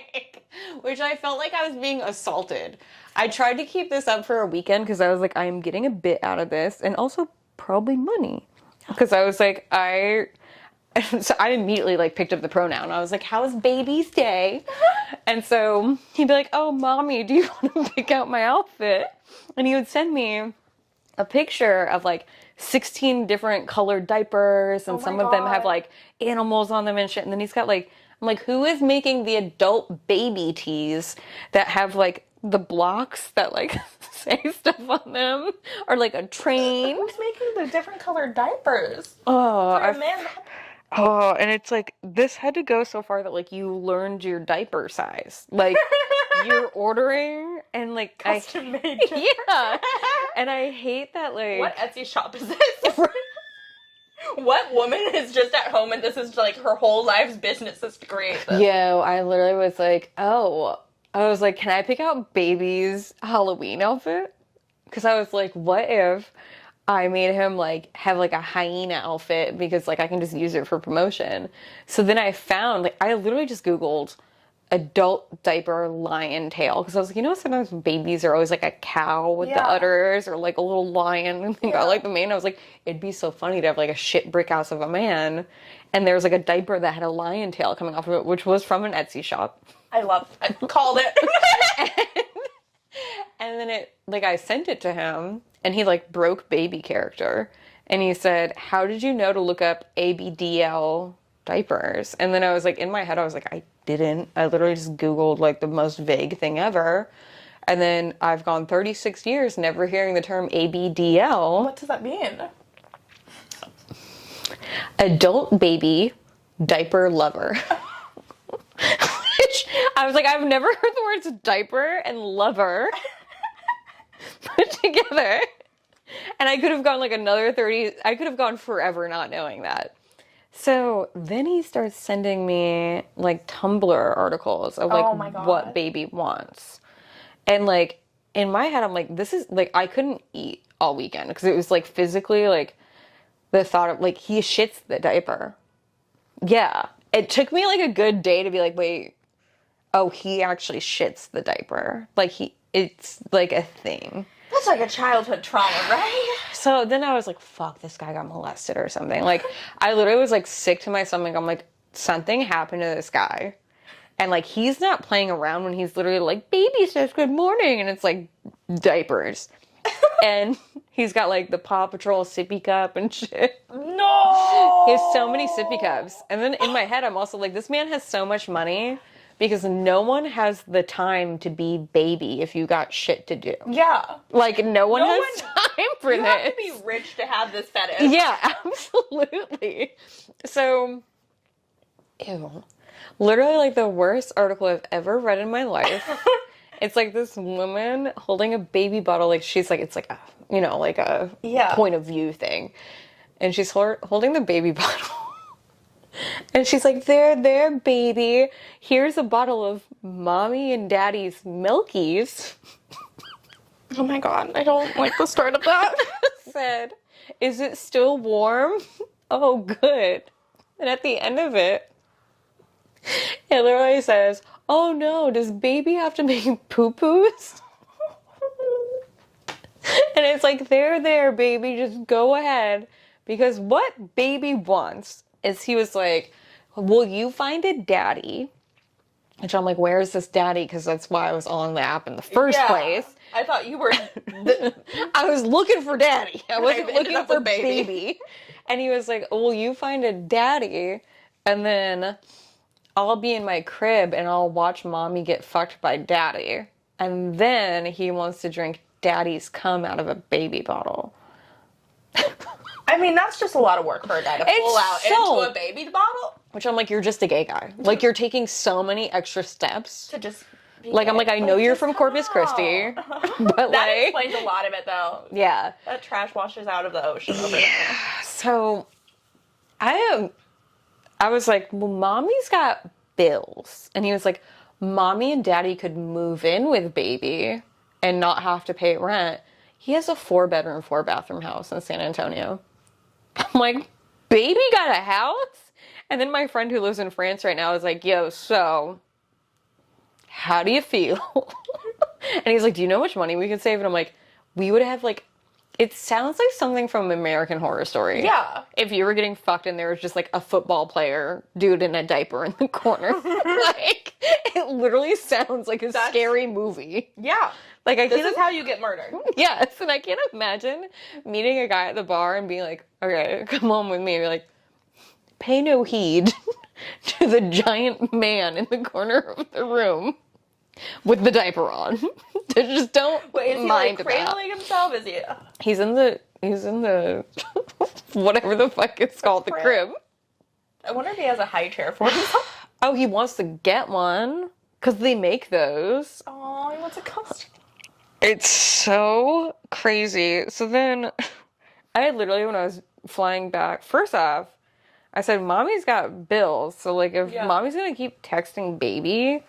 Speaker 1: Like, which I felt like I was being assaulted. I tried to keep this up for a weekend because I was like, I am getting a bit out of this and also probably money. Because I was like, so I immediately like picked up the pronoun. I was like, how's baby's day? And so he'd be like, oh, mommy, do you want to pick out my outfit? And he would send me a picture of like 16 different colored diapers, and
Speaker 2: Oh my
Speaker 1: some of them have
Speaker 2: God.
Speaker 1: like animals on them and shit. And then he's got like, I'm like, who is making the adult baby tees that have like the blocks that like say stuff on them, or like a train?
Speaker 2: Who's making the different colored diapers?
Speaker 1: Oh,
Speaker 2: For a man.
Speaker 1: oh, and it's like this had to go so far that like you learned your diaper size, like you're ordering and like
Speaker 2: Custom made.
Speaker 1: yeah, and I hate that like
Speaker 2: What Etsy shop is this? What woman is just at home and this is like her whole life's business is to create this?
Speaker 1: Yo, I literally was like, oh, I was like, can I pick out baby's Halloween outfit? Because I was like, what if I made him like have like a hyena outfit because like I can just use it for promotion. So then I found like I literally just Googled adult diaper lion tail because I was like, you know, sometimes babies are always like a cow with the
Speaker 2: Yeah.
Speaker 1: udders or like a little lion and they got
Speaker 2: Yeah.
Speaker 1: like the mane. I was like, it'd be so funny to have like a shit brick house of a man and there was like a diaper that had a lion tail coming off of it, which was from an Etsy shop.
Speaker 2: I called it.
Speaker 1: And then it, like, I sent it to him, and he, like, broke baby character. And he said, how did you know to look up ABDL diapers? And then I was like, in my head, I was like, I didn't. I literally just Googled, like, the most vague thing ever. And then I've gone 36 years never hearing the term ABDL.
Speaker 2: What does that mean?
Speaker 1: Adult baby diaper lover. Which I was like, I've never heard the words diaper and lover put together. And I could have gone like another 30, I could have gone forever not knowing that. So then he starts sending me like Tumblr articles of like
Speaker 2: Oh my God.
Speaker 1: what baby wants. And like in my head, I'm like, this is like, I couldn't eat all weekend because it was like physically like the thought of like, he shits the diaper. Yeah. It took me like a good day to be like, wait, oh, he actually shits the diaper. Like it's like a thing.
Speaker 2: That's like a childhood trauma, right?
Speaker 1: So then I was like, fuck, this guy got molested or something. Like, I literally was like sick to my stomach. I'm like, something happened to this guy. And like, he's not playing around when he's literally like, baby says good morning. And it's like diapers. And he's got like the Paw Patrol sippy cup and shit.
Speaker 2: No!
Speaker 1: He has so many sippy cups. And then in my head, I'm also like, this man has so much money because no one has the time to be baby if you got shit to do.
Speaker 2: Yeah.
Speaker 1: Like, no one
Speaker 2: No
Speaker 1: has time for
Speaker 2: You
Speaker 1: this.
Speaker 2: have to be rich to have this fetish.
Speaker 1: Yeah, absolutely. So, ew. Literally, like, the worst article I've ever read in my life. It's like this woman holding a baby bottle. Like, she's like, it's like a, you know, like a
Speaker 2: Yeah.
Speaker 1: point of view thing. And she's holding the baby bottle. And she's like, there, baby. Here's a bottle of mommy and daddy's Milkies.
Speaker 2: Oh my God, I don't like the start of that.
Speaker 1: Said, is it still warm? Oh, good. And at the end of it, it literally says, oh no, does baby have to make poo-poos? And it's like, there, baby, just go ahead. Because what baby wants is he was like, will you find a daddy? Which I'm like, where's this daddy? Because that's why I was on the app in the first place.
Speaker 2: I thought you were.
Speaker 1: I was looking for daddy. I wasn't
Speaker 2: ended
Speaker 1: looking
Speaker 2: up
Speaker 1: for
Speaker 2: with baby.
Speaker 1: baby. And he was like, will you find a daddy? And then I'll be in my crib and I'll watch mommy get fucked by daddy. And then he wants to drink daddy's cum out of a baby bottle.
Speaker 2: I mean, that's just a lot of work for a guy to pull out
Speaker 1: so-
Speaker 2: into a baby bottle.
Speaker 1: Which I'm like, you're just a gay guy. Like, you're taking so many extra steps.
Speaker 2: To just be
Speaker 1: Like, I'm
Speaker 2: gay.
Speaker 1: like, I know you're
Speaker 2: just
Speaker 1: from
Speaker 2: come
Speaker 1: Corpus
Speaker 2: out.
Speaker 1: Christi. But
Speaker 2: That
Speaker 1: like,
Speaker 2: explains a lot of it, though.
Speaker 1: yeah.
Speaker 2: That trash washes out of the ocean over there.
Speaker 1: So I was like, well, mommy's got bills. And he was like, mommy and daddy could move in with baby and not have to pay rent. He has a 4-bedroom, 4-bathroom house in San Antonio. I'm like, baby got a house? And then my friend who lives in France right now is like, yo, so how do you feel? And he's like, do you know how much money we could save? And I'm like, we would have like, it sounds like something from American Horror Story.
Speaker 2: Yeah.
Speaker 1: If you were getting fucked and there was just like a football player dude in a diaper in the corner. Like, it literally sounds like a scary movie.
Speaker 2: Yeah.
Speaker 1: Like,
Speaker 2: This is how you get murdered.
Speaker 1: Yes, and I can't imagine meeting a guy at the bar and being like, okay, come home with me. And be like, pay no heed to the giant man in the corner of the room with the diaper on. Just don't
Speaker 2: Wait, is he
Speaker 1: mind
Speaker 2: like cradling himself? Is he?
Speaker 1: He's in the whatever the fuck it's called, the crib.
Speaker 2: I wonder if he has a high chair for himself.
Speaker 1: Oh, he wants to get one because they make those.
Speaker 2: Oh, he wants a costume.
Speaker 1: It's so crazy. So then I literally, when I was flying back, first off, I said, mommy's got bills. So like if mommy's gonna keep texting baby,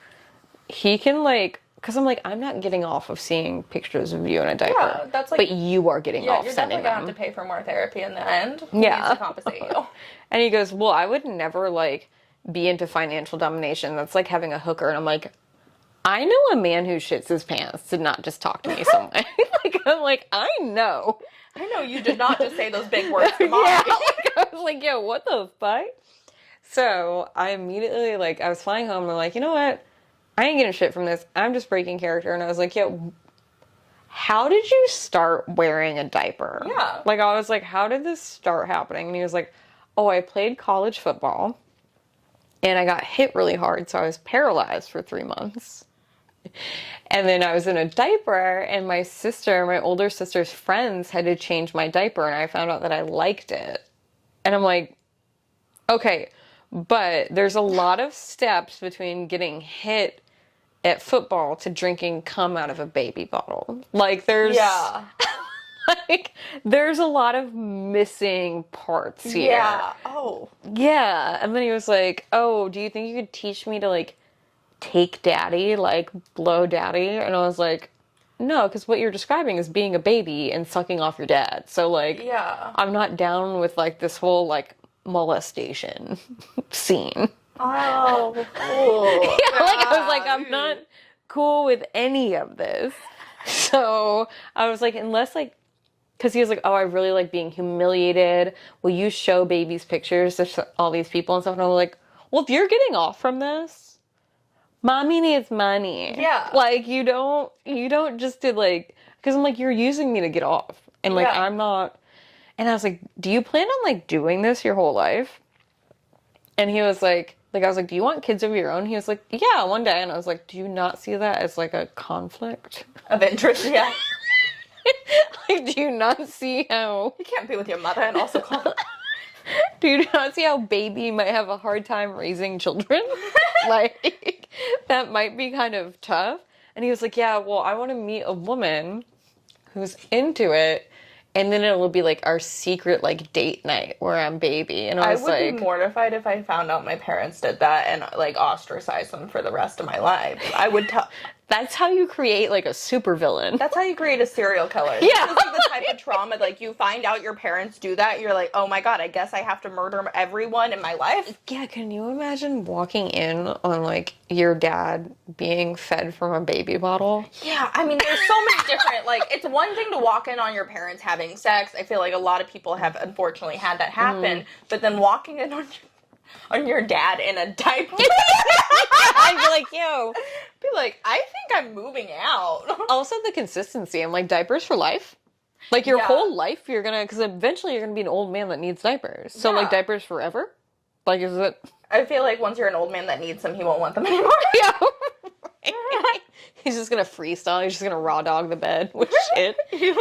Speaker 1: he can like, because I'm like, I'm not getting off of seeing pictures of you in a diaper.
Speaker 2: Yeah, that's like,
Speaker 1: but you are getting off
Speaker 2: you're
Speaker 1: sending
Speaker 2: definitely gonna
Speaker 1: them.
Speaker 2: have to pay for more therapy in the end. He
Speaker 1: Yeah.
Speaker 2: needs to compensate you.
Speaker 1: And he goes, well, I would never like be into financial domination. That's like having a hooker. And I'm like, I know a man who shits his pants did not just talk to me some way. I'm like, I know.
Speaker 2: I know you did not just say those big words to mommy.
Speaker 1: Yeah, like, I was like, yo, what the fuck? So I immediately, like, I was flying home and I'm like, you know what? I ain't getting shit from this. I'm just breaking character. And I was like, yo, how did you start wearing a diaper?
Speaker 2: Yeah.
Speaker 1: Like, I was like, how did this start happening? And he was like, oh, I played college football and I got hit really hard. So I was paralyzed for 3 months. And then I was in a diaper and my older sister's friends had to change my diaper and I found out that I liked it. And I'm like, okay, but there's a lot of steps between getting hit at football to drinking cum out of a baby bottle. Like there's like there's a lot of missing parts here.
Speaker 2: Yeah. Oh.
Speaker 1: Yeah. And then he was like, oh, do you think you could teach me to like take daddy, like blow daddy? And I was like, no, because what you're describing is being a baby and sucking off your dad. So like, I'm not down with like this whole like molestation scene.
Speaker 2: Oh.
Speaker 1: Yeah, like I was like, I'm not cool with any of this. So I was like, unless like, because he was like, oh, I really like being humiliated. Will you show babies pictures to all these people and stuff? And I was like, well, if you're getting off from this, mommy needs money.
Speaker 2: Yeah.
Speaker 1: Like you don't just do like, because I'm like, you're using me to get off. And like, I'm not. And I was like, do you plan on like doing this your whole life? And he was like I was like, do you want kids of your own? He was like, yeah, one day. And I was like, do you not see that as like a conflict
Speaker 2: of interest? Yeah.
Speaker 1: Like, do you not see how
Speaker 2: you can't be with your mother and also call
Speaker 1: do you not see how baby might have a hard time raising children? Like, that might be kind of tough. And he was like, yeah, well, I want to meet a woman who's into it. And then it will be like our secret like date night where I'm baby. And I was
Speaker 2: would be mortified if I found out my parents did that and like ostracized them for the rest of my life. I would tell.
Speaker 1: That's how you create like a supervillain.
Speaker 2: That's how you create a serial killer.
Speaker 1: Yeah.
Speaker 2: This is like the type of trauma, like you find out your parents do that, you're like, oh my god, I guess I have to murder everyone in my life.
Speaker 1: Yeah, can you imagine walking in on like your dad being fed from a baby bottle?
Speaker 2: Yeah, I mean, there's so many different, like, it's one thing to walk in on your parents having sex. I feel like a lot of people have unfortunately had that happen, but then walking in on your dad in a diaper.
Speaker 1: I'd be like, yo.
Speaker 2: Be like, I think I'm moving out.
Speaker 1: Also the consistency. I'm like, diapers for life? Like your whole life you're gonna, because eventually you're gonna be an old man that needs diapers. So like diapers forever? Like is it?
Speaker 2: I feel like once you're an old man that needs them, he won't want them anymore.
Speaker 1: Yeah. He's just gonna freestyle. He's just gonna raw dog the bed with shit.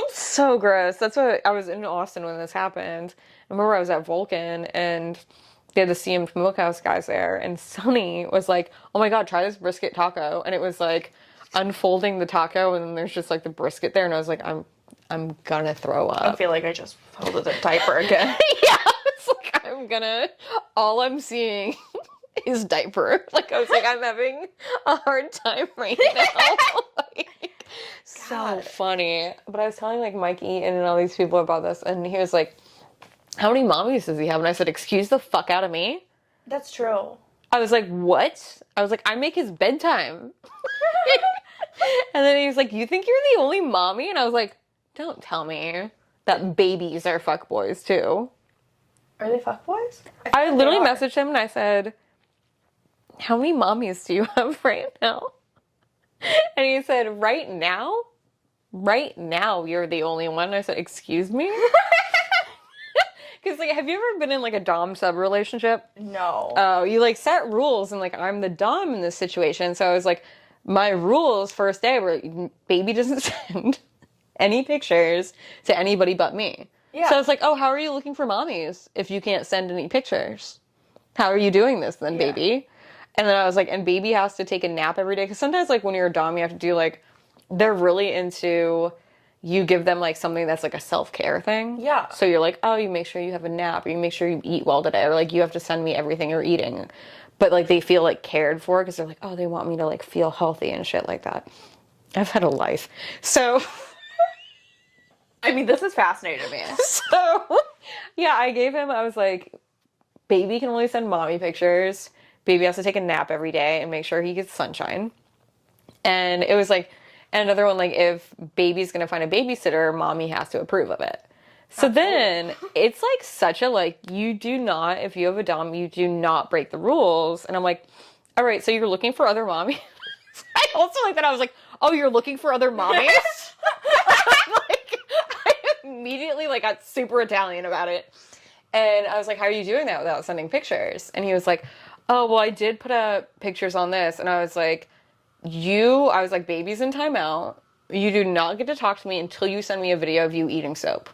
Speaker 1: So gross. That's what I was in Austin when this happened. I remember I was at Vulcan and they had the CM Smokehouse guys there, and Sonny was like, oh my god, try this brisket taco. And it was like unfolding the taco and then there's just like the brisket there, and I was like, I'm gonna throw up.
Speaker 2: I feel like I just folded a diaper again.
Speaker 1: Yeah, it's like all I'm seeing is diaper. Like, I was like, I'm having a hard time right now. Like, so
Speaker 2: God.
Speaker 1: funny. But I was telling, like, Mike Eaton and all these people about this, and he was like, how many mommies does he have? And I said, excuse the fuck out of me?
Speaker 2: That's true.
Speaker 1: I was like, what? I was like, I make his bedtime. And then he was like, you think you're the only mommy? And I was like, don't tell me that babies are fuckboys too.
Speaker 2: Are they fuckboys?
Speaker 1: I literally messaged him and I said, how many mommies do you have right now? And he said, right now? Right now you're the only one. And I said, excuse me? Because, like, have you ever been in, like, a dom-sub relationship?
Speaker 2: No.
Speaker 1: Oh, you, like, set rules, and, like, I'm the dom in this situation. So I was like, my rules first day were baby doesn't send any pictures to anybody but me.
Speaker 2: Yeah.
Speaker 1: So I was like, oh, how are you looking for mommies if you can't send any pictures? How are you doing this then, baby? And then I was like, and baby has to take a nap every day. Because sometimes, like, when you're a dom, you have to do, like, they're really into... You give them, like, something that's, like, a self-care thing.
Speaker 2: Yeah.
Speaker 1: So you're like, oh, you make sure you have a nap, or you make sure you eat well today, or, like, you have to send me everything you're eating. But, like, they feel, like, cared for, because they're like, oh, they want me to, like, feel healthy and shit like that. I've had a life. So...
Speaker 2: I mean, this is fascinating to me.
Speaker 1: So, yeah, I gave him, I was like, baby can only send mommy pictures. Baby has to take a nap every day and make sure he gets sunshine. And it was like... And another one, like, if baby's gonna find a babysitter, mommy has to approve of it. So then, it's, like, such a, like, you do not, if you have a dom, you do not break the rules. And I'm like, all right, so you're looking for other mommies? I also like that. I was like, oh, you're looking for other mommies? Like, I immediately, like, got super Italian about it. And I was like, how are you doing that without sending pictures? And he was like, oh, well, I did put up pictures on this. And I was like, I was like, baby's in timeout. You do not get to talk to me until you send me a video of you eating soap.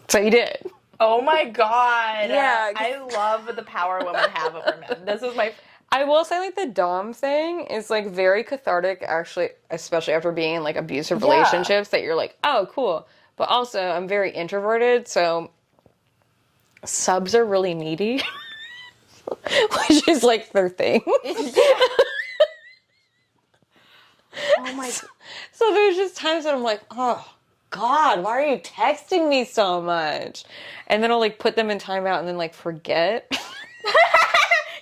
Speaker 1: So he did.
Speaker 2: Oh my God.
Speaker 1: Yeah.
Speaker 2: I love the power women have over men. This is my...
Speaker 1: I will say, like, the dom thing is, like, very cathartic, actually, especially after being in, like, abusive relationships, that you're like, oh, cool. But also, I'm very introverted, so subs are really needy. Which is, like, their thing.
Speaker 2: Oh my...
Speaker 1: So there's just times that I'm like, oh, God, why are you texting me so much? And then I'll, like, put them in timeout and then, like, forget.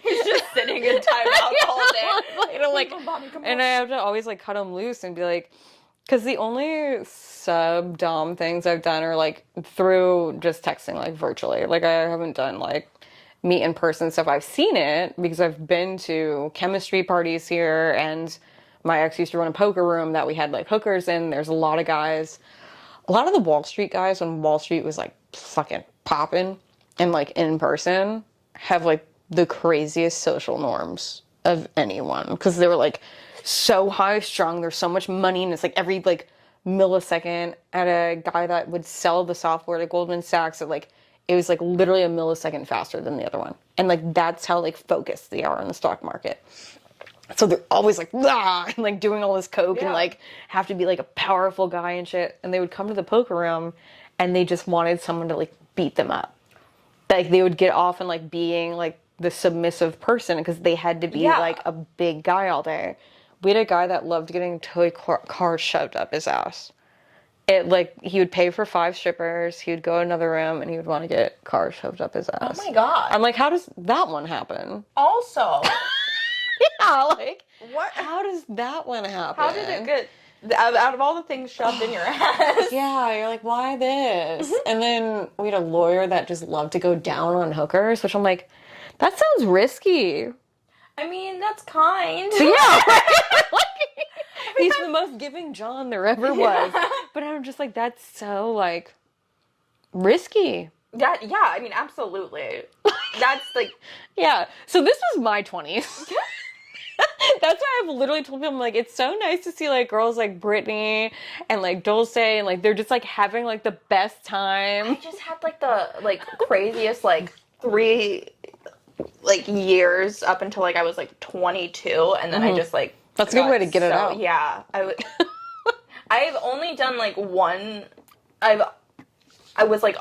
Speaker 2: He's just sitting in timeout all day.
Speaker 1: And I'm like, and I have to always, like, cut them loose and be like, because the only sub-dom things I've done are, like, through just texting, like, virtually. Like, I haven't done, like, meet in person stuff. I've seen it because I've been to chemistry parties here, and my ex used to run a poker room that we had, like, hookers in. There's a lot of guys. A lot of the Wall Street guys, when Wall Street was, like, fucking popping and, like, in person, have, like, the craziest social norms of anyone. Because they were, like, so high strung. There's so much money, and it's, like, every, like, millisecond. At a guy that would sell the software to Goldman Sachs, that, like, it was, like, literally a millisecond faster than the other one. And, like, that's how, like, focused they are on the stock market. So they're always like, ah, and like doing all this coke and like have to be like a powerful guy and shit. And they would come to the poker room and they just wanted someone to like beat them up. Like they would get off and like being like the submissive person because they had to be like a big guy all day. We had a guy that loved getting toy cars shoved up his ass. It like he would pay for 5 strippers, he would go to another room and he would want to get cars shoved up his ass.
Speaker 2: Oh my God.
Speaker 1: I'm like, how does that one happen?
Speaker 2: Also...
Speaker 1: Yeah, like,
Speaker 2: what?
Speaker 1: How does that one happen?
Speaker 2: How did it get, out of all the things shoved in your ass?
Speaker 1: Yeah, you're like, why this? And then we had a lawyer that just loved to go down on hookers, which I'm like, that sounds risky.
Speaker 2: I mean, that's kind.
Speaker 1: So, yeah, like, he's the most giving John there ever was. But I'm just like, that's so, like, risky.
Speaker 2: Yeah, I mean, absolutely. That's like...
Speaker 1: Yeah, so this was my 20s. That's why I've literally told people, I'm like, it's so nice to see, like, girls like Brittany and, like, Dulce, and, like, they're just, like, having, like, the best time.
Speaker 2: I just had, like, the, like, craziest, like, 3, like, years up until, like, I was, like, 22, and then I just, like...
Speaker 1: That's a good way to get it out.
Speaker 2: Yeah. I've only done, like, one... I was, like,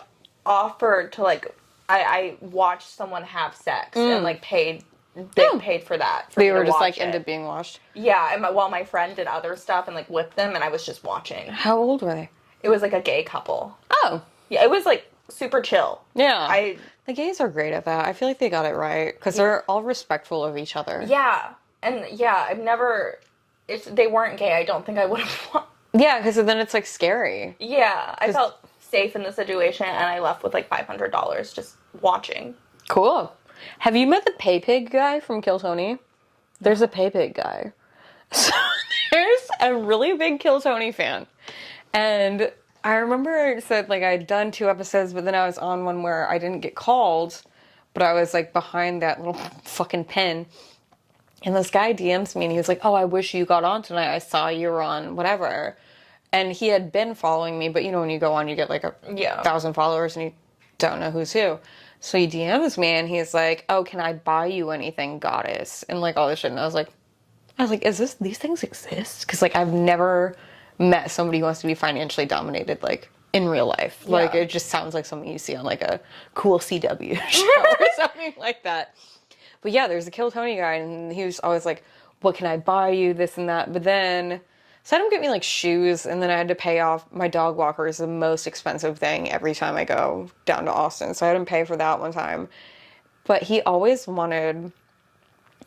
Speaker 2: offered to, like, I watched someone have sex and like paid for that. For
Speaker 1: They
Speaker 2: me to
Speaker 1: were just
Speaker 2: watch
Speaker 1: like
Speaker 2: it.
Speaker 1: into being watched.
Speaker 2: Yeah, and while my friend did other stuff and like with them, and I was just watching.
Speaker 1: How old were they?
Speaker 2: It was like a gay couple.
Speaker 1: Oh.
Speaker 2: Yeah, it was like super chill.
Speaker 1: Yeah. The gays are great at that. I feel like they got it right because they're all respectful of each other.
Speaker 2: Yeah, and yeah, I've never. If they weren't gay, I don't think I would have.
Speaker 1: Yeah, because then it's like scary.
Speaker 2: Yeah, I felt safe in the situation, and I left with like $500 just watching.
Speaker 1: Cool. Have you met the pay pig guy from Kill Tony? There's a pay pig guy. So there's a really big Kill Tony fan. And I remember I said like I'd done 2 episodes, but then I was on one where I didn't get called, but I was like behind that little fucking pen. And this guy DMs me and he was like, oh, I wish you got on tonight. I saw you were on whatever. And he had been following me, but you know, when you go on, you get like 1,000 followers and you don't know who's who. So he DMs me and he's like, oh, can I buy you anything, goddess? And like all this shit. And I was like, these things exist? Because like I've never met somebody who wants to be financially dominated like in real life. Yeah. Like it just sounds like something you see on like a cool CW show or something like that. But yeah, there's a Kill Tony guy and he was always like, what can I buy you, this and that. But then so I had him get me like shoes and then I had to pay off my dog walker is the most expensive thing every time I go down to Austin. So I had him pay for that one time. But he always wanted,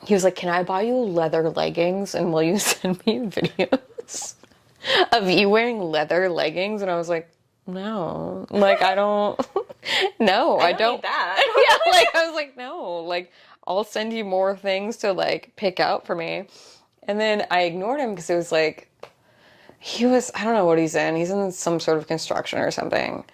Speaker 1: he was like, can I buy you leather leggings and will you send me videos of you wearing leather leggings? And I was like, no, like I don't, no, I don't
Speaker 2: need that.
Speaker 1: Yeah, like I was like, no, like I'll send you more things to like pick out for me. And then I ignored him because it was like, I don't know what he's in. He's in some sort of construction or something.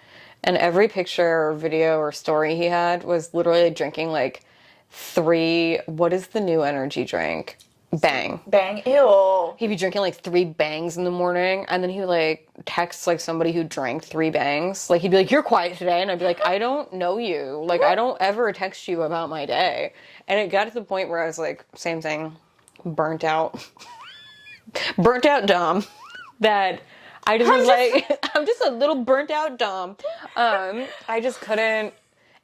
Speaker 1: And every picture or video or story he had was literally drinking like 3, what is the new energy drink? Bang.
Speaker 2: Bang. Ew.
Speaker 1: He'd be drinking like 3 bangs in the morning and then he would like text like somebody who drank 3 bangs. Like he'd be like, you're quiet today. And I'd be like, I don't know you. Like I don't ever text you about my day. And it got to the point where I was like, same thing, burnt out Dom. That I just was like, I'm just a little burnt out Dom. I just couldn't.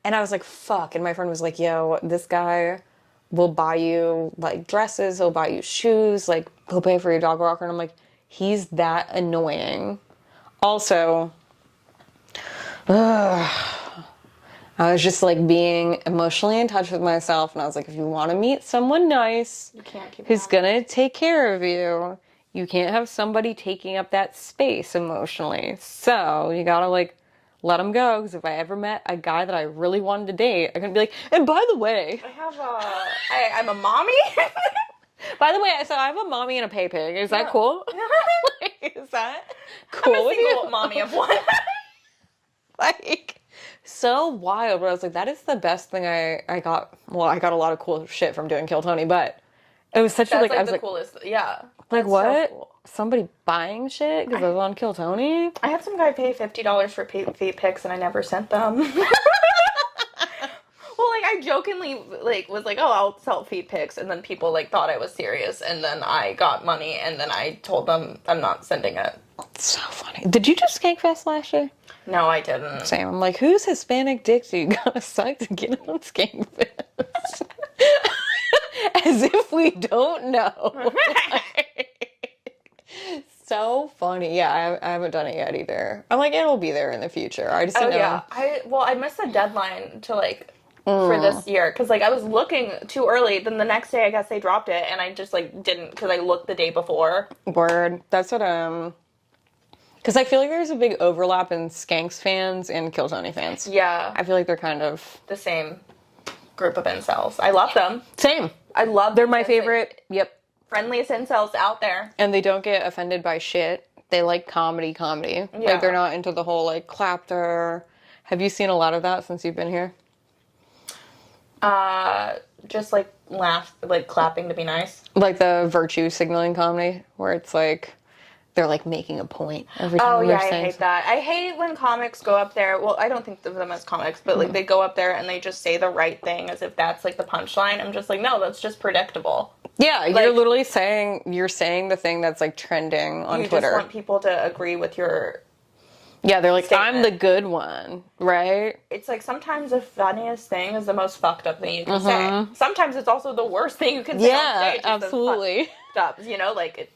Speaker 1: And I was like, fuck. And my friend was like, yo, this guy will buy you like dresses. He'll buy you shoes. Like he'll pay for your dog walker. And I'm like, he's that annoying. Also, I was just like being emotionally in touch with myself. And I was like, if you want to meet someone nice who's going to take care of you, you can't have somebody taking up that space emotionally. So you gotta like let them go. Because if I ever met a guy that I really wanted to date, I'm gonna be like, and by the way,
Speaker 2: I'm a mommy.
Speaker 1: By the way, so I have a mommy and a pay pig. Is that cool? Like, is that cool?
Speaker 2: I'm a single mommy of one.
Speaker 1: Like so wild. But I was like, that is the best thing I got. Well, I got a lot of cool shit from doing Kill Tony, but it was such
Speaker 2: That's
Speaker 1: a like
Speaker 2: I was
Speaker 1: the
Speaker 2: like, coolest. Yeah.
Speaker 1: Like what?
Speaker 2: So cool.
Speaker 1: Somebody buying shit because I was on Kill Tony?
Speaker 2: I had some guy pay $50 for feet pics and I never sent them. Well, like I jokingly like was like, oh, I'll sell feet pics, and then people like thought I was serious, and then I got money, and then I told them I'm not sending it.
Speaker 1: It's so funny. Did you do Skankfest last year?
Speaker 2: No, I didn't.
Speaker 1: Same. I'm like, whose Hispanic dick do you gotta suck to get on Skankfest? As if we don't know. So funny. Yeah, I haven't done it yet either. I'm like, it'll be there in the future. I just don't know.
Speaker 2: Yeah. I missed the deadline to like for this year because like I was looking too early. Then the next day I guess they dropped it, and I just like didn't because I looked the day before.
Speaker 1: Word. That's what because I feel like there's a big overlap in Skanks fans and Kill Tony fans.
Speaker 2: Yeah.
Speaker 1: I feel like they're kind of
Speaker 2: the same group of incels. I love them.
Speaker 1: Same.
Speaker 2: I love
Speaker 1: They're my favorite. Yep.
Speaker 2: Friendliest incels out there.
Speaker 1: And they don't get offended by shit. They like comedy.
Speaker 2: Yeah.
Speaker 1: Like they're not into the whole like clapter. Have you seen a lot of that since you've been here?
Speaker 2: Just like clapping to be nice.
Speaker 1: Like the virtue signaling comedy where it's like they're like making a point every time.
Speaker 2: Oh yeah, I hate that. I hate when comics go up there. Well, I don't think of them as comics, but like they go up there and they just say the right thing as if that's like the punchline. I'm just like, no, that's just predictable.
Speaker 1: Yeah,
Speaker 2: like,
Speaker 1: you're literally saying the thing that's like trending on Twitter.
Speaker 2: You just want people to agree with your
Speaker 1: Yeah, they're like, I'm
Speaker 2: statement.
Speaker 1: the good one, right?
Speaker 2: It's like sometimes the funniest thing is the most fucked up thing you can say. Sometimes it's also the worst thing you can say on
Speaker 1: Yeah,
Speaker 2: stage is the fucked
Speaker 1: absolutely.
Speaker 2: up, you know, like it,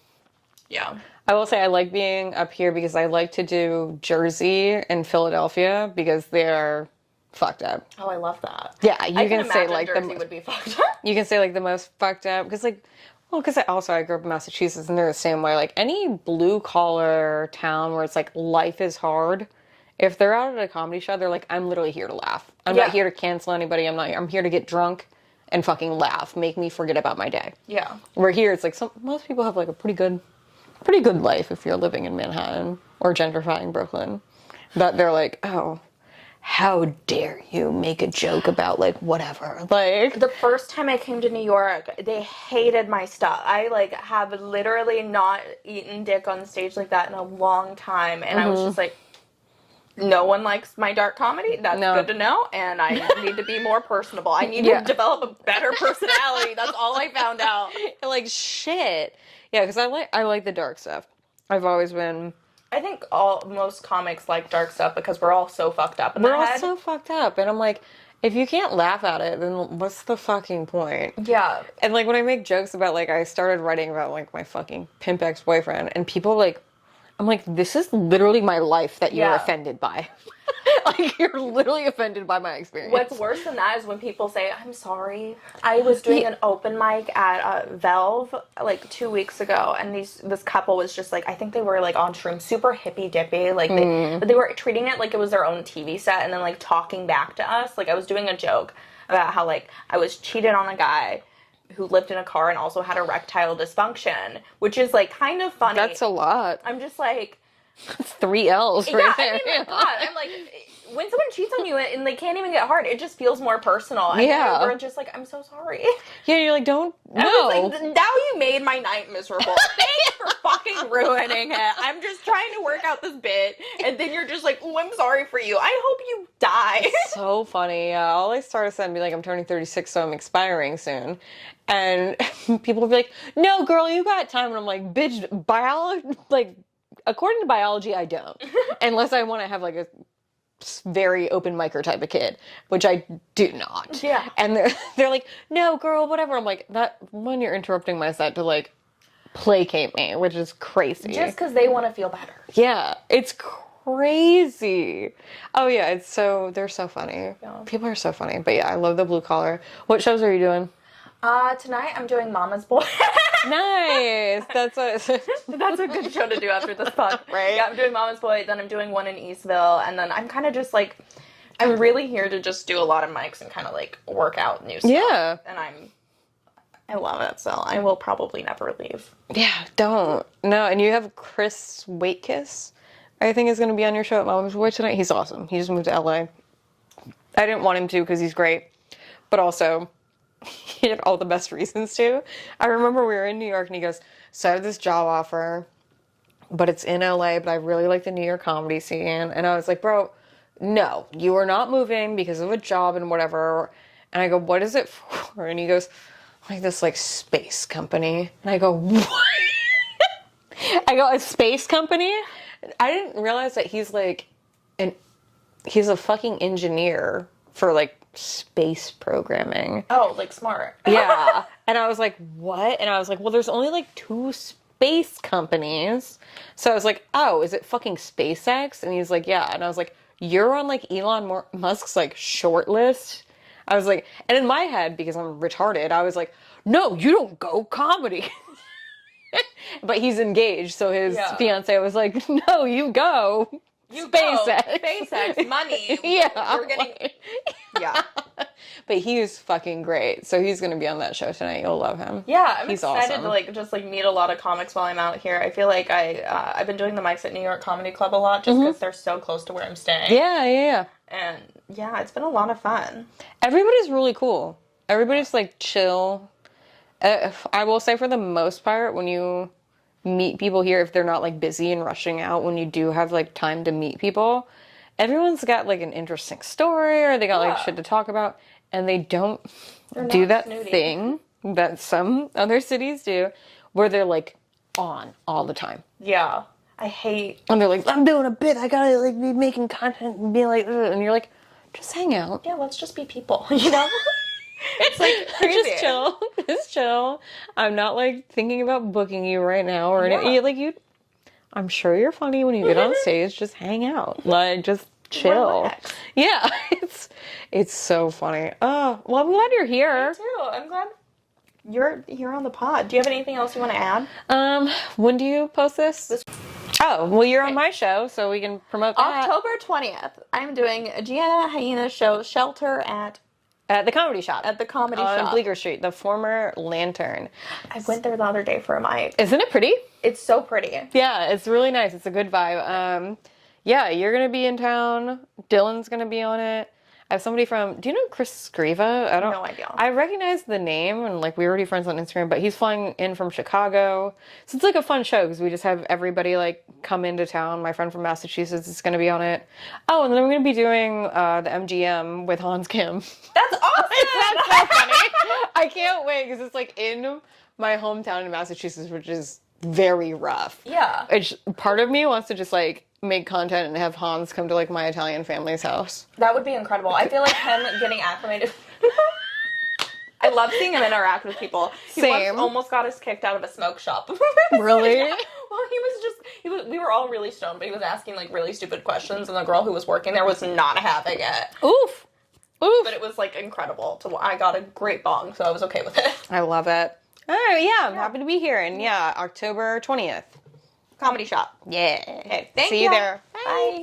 Speaker 2: yeah.
Speaker 1: I will say I like being up here because I like to do Jersey and Philadelphia because they're fucked up.
Speaker 2: Oh, I love that.
Speaker 1: Yeah,
Speaker 2: I
Speaker 1: you
Speaker 2: can
Speaker 1: can say
Speaker 2: imagine
Speaker 1: like
Speaker 2: Jersey
Speaker 1: the
Speaker 2: would be fucked up.
Speaker 1: you can say like the most fucked up because like well because I grew up in Massachusetts and they're the same way. Like any blue collar town where it's like life is hard, if they're out at a comedy show, they're like I'm literally here to laugh. I'm
Speaker 2: Yeah.
Speaker 1: not here to cancel anybody. I'm here to get drunk and fucking laugh, make me forget about my day.
Speaker 2: Yeah.
Speaker 1: Where here it's like most people have like a pretty good life if you're living in Manhattan or gentrifying Brooklyn. But they're like, oh, how dare you make a joke about like whatever. Like
Speaker 2: The first time I came to New York, they hated my stuff. I like have literally not eaten dick on stage like that in a long time, and I was just like, no one likes my dark comedy. That's
Speaker 1: No.
Speaker 2: good to know, and I need to be more personable. I need
Speaker 1: Yeah.
Speaker 2: to develop a better personality. That's all I found out.
Speaker 1: like shit. Yeah, because I like the dark stuff. I've always been
Speaker 2: I think most comics like dark stuff because we're all so fucked up in
Speaker 1: we're
Speaker 2: the
Speaker 1: all
Speaker 2: head.
Speaker 1: so fucked up. And I'm like, if you can't laugh at it, then what's the fucking point?
Speaker 2: Yeah.
Speaker 1: And like when I make jokes about like I started writing about like my fucking pimp ex-boyfriend and people like I'm like, this is literally my life that you're
Speaker 2: Yeah.
Speaker 1: offended by. Like you're literally offended by my experience.
Speaker 2: What's worse than that is when people say, I'm sorry. I was doing an open mic at Velve like 2 weeks ago, and this couple was just like, I think they were like on shrooms, super hippy dippy. Like but they were treating it like it was their own TV set and then like talking back to us. Like I was doing a joke about how like I was cheated on a guy who lived in a car and also had erectile dysfunction, which is like kind of funny.
Speaker 1: That's a lot.
Speaker 2: I'm just like,
Speaker 1: That's 3 L's right
Speaker 2: yeah,
Speaker 1: there.
Speaker 2: I mean, God, I'm like, when someone cheats on you and they can't even get hard, it just feels more personal. And
Speaker 1: Yeah.
Speaker 2: we're just like, I'm so sorry.
Speaker 1: Yeah, you're like, don't.
Speaker 2: I
Speaker 1: No.
Speaker 2: was like, now you made my night miserable. Thanks for fucking ruining it. I'm just trying to work out this bit, and then you're just like, oh, I'm sorry for you. I hope you die.
Speaker 1: So funny. All I started saying be like, I'm turning 36, so I'm expiring soon. And people will be like, no, girl, you got time. And I'm like, bitch, biology, like, according to biology, I don't. Unless I want to have like a very open micer type of kid, which I do not.
Speaker 2: Yeah.
Speaker 1: And they're like, no, girl, whatever. I'm like, that when you're interrupting my set to like placate me, which is crazy.
Speaker 2: Just because they want to feel better.
Speaker 1: Yeah, it's crazy. Oh yeah, they're so funny.
Speaker 2: Yeah.
Speaker 1: People are so funny. But yeah, I love the blue collar. What shows are you doing?
Speaker 2: Tonight I'm doing Mama's Boy.
Speaker 1: Nice. That's what
Speaker 2: That's a good show to do after this pod, right? Yeah, I'm doing Mama's Boy, then I'm doing one in Eastville, and then I'm kind of just like, I'm really here to just do a lot of mics and kind of like work out new stuff.
Speaker 1: Yeah.
Speaker 2: And I love it, so I will probably never leave.
Speaker 1: Yeah, don't. No, and you have Chris Waitkiss, I think is going to be on your show at Mama's Boy tonight. He's awesome. He just moved to LA. I didn't want him to because he's great, but also he had all the best reasons to. I remember we were in New York and he goes, so I have this job offer, but it's in LA, but I really like the New York comedy scene. And I was like, bro, no, you are not moving because of a job and whatever. And I go, what is it for? And he goes, like this like space company. And I go, what? I go, a space company? I didn't realize that he's like he's a fucking engineer for like space programming.
Speaker 2: Oh, like smart.
Speaker 1: Yeah. And I was like, what? And I was like, well, there's only like 2 space companies. So I was like, oh, is it fucking SpaceX? And he's like, yeah. And I was like, you're on like Elon Musk's like short list? I was like, and in my head, because I'm retarded, I was like, no, you don't go comedy. But he's engaged, so his fiance was like, no, you go.
Speaker 2: You
Speaker 1: SpaceX.
Speaker 2: go. SpaceX, money.
Speaker 1: Yeah.
Speaker 2: We're getting... Yeah.
Speaker 1: But he's fucking great. So he's going to be on that show tonight. You'll love him.
Speaker 2: Yeah, I'm
Speaker 1: He's
Speaker 2: excited
Speaker 1: awesome.
Speaker 2: to like just like meet a lot of comics while I'm out here. I feel like I've been doing the mics at New York Comedy Club a lot just because they're so close to where I'm staying.
Speaker 1: Yeah.
Speaker 2: And yeah, it's been a lot of fun.
Speaker 1: Everybody's really cool. Everybody's like chill. I will say for the most part, when you meet people here, if they're not like busy and rushing out, when you do have like time to meet people, everyone's got like an interesting story or they got like shit to talk about, and they don't do that
Speaker 2: snooty.
Speaker 1: thing that some other cities do where they're like on all the time.
Speaker 2: Yeah. I hate.
Speaker 1: And they're like, I'm doing a bit. I gotta like be making content and be like, ugh. And you're like, just hang out.
Speaker 2: Yeah, let's just be people, you know? It's like crazy.
Speaker 1: Just chill. Just chill. I'm not like thinking about booking you right now or anything.
Speaker 2: Yeah.
Speaker 1: Like you, I'm sure you're funny when you get on stage. Just hang out. Like just chill.
Speaker 2: Relax.
Speaker 1: Yeah, it's so funny. Oh, well, I'm glad you're here.
Speaker 2: Me too. I'm glad you're here on the pod. Do you have anything else you want to add?
Speaker 1: When do you post this? Oh, well, you're on my show, so we can promote that.
Speaker 2: October 20th. I'm doing a Gina Hyena show shelter at
Speaker 1: The Comedy Shop.
Speaker 2: the comedy
Speaker 1: on
Speaker 2: shop.
Speaker 1: Bleecker Street, the former Lantern.
Speaker 2: I went there the other day for a mic.
Speaker 1: Isn't it pretty?
Speaker 2: It's so pretty.
Speaker 1: Yeah, it's really nice. It's a good vibe. Yeah, you're gonna be in town. Dylan's gonna be on it. I have somebody from. Do you know Chris Scriva? I don't.
Speaker 2: No idea.
Speaker 1: I recognize the name, and like we're already friends on Instagram. But he's flying in from Chicago, so it's like a fun show because we just have everybody like come into town. My friend from Massachusetts is gonna be on it. Oh, and then we're gonna be doing the MGM with Hans Kim.
Speaker 2: That's awesome!
Speaker 1: That's so funny. I can't wait because it's like in my hometown in Massachusetts, which is very rough.
Speaker 2: Yeah.
Speaker 1: Part of me wants to just like make content and have Hans come to like my Italian family's house.
Speaker 2: That would be incredible. I feel like him getting acclimated. I love seeing him interact with people. He
Speaker 1: Same.
Speaker 2: once almost got us kicked out of a smoke shop.
Speaker 1: Really?
Speaker 2: Yeah. Well, we were all really stoned, but he was asking like really stupid questions, and the girl who was working there was not having it.
Speaker 1: Oof. Oof.
Speaker 2: But it was like incredible. I got a great bong, so I was okay with it.
Speaker 1: I love it. All right, yeah, I'm happy to be here. And yeah, October 20th.
Speaker 2: Comedy shop.
Speaker 1: Yeah.
Speaker 2: Okay, thank
Speaker 1: See you
Speaker 2: you.
Speaker 1: there.
Speaker 2: Bye.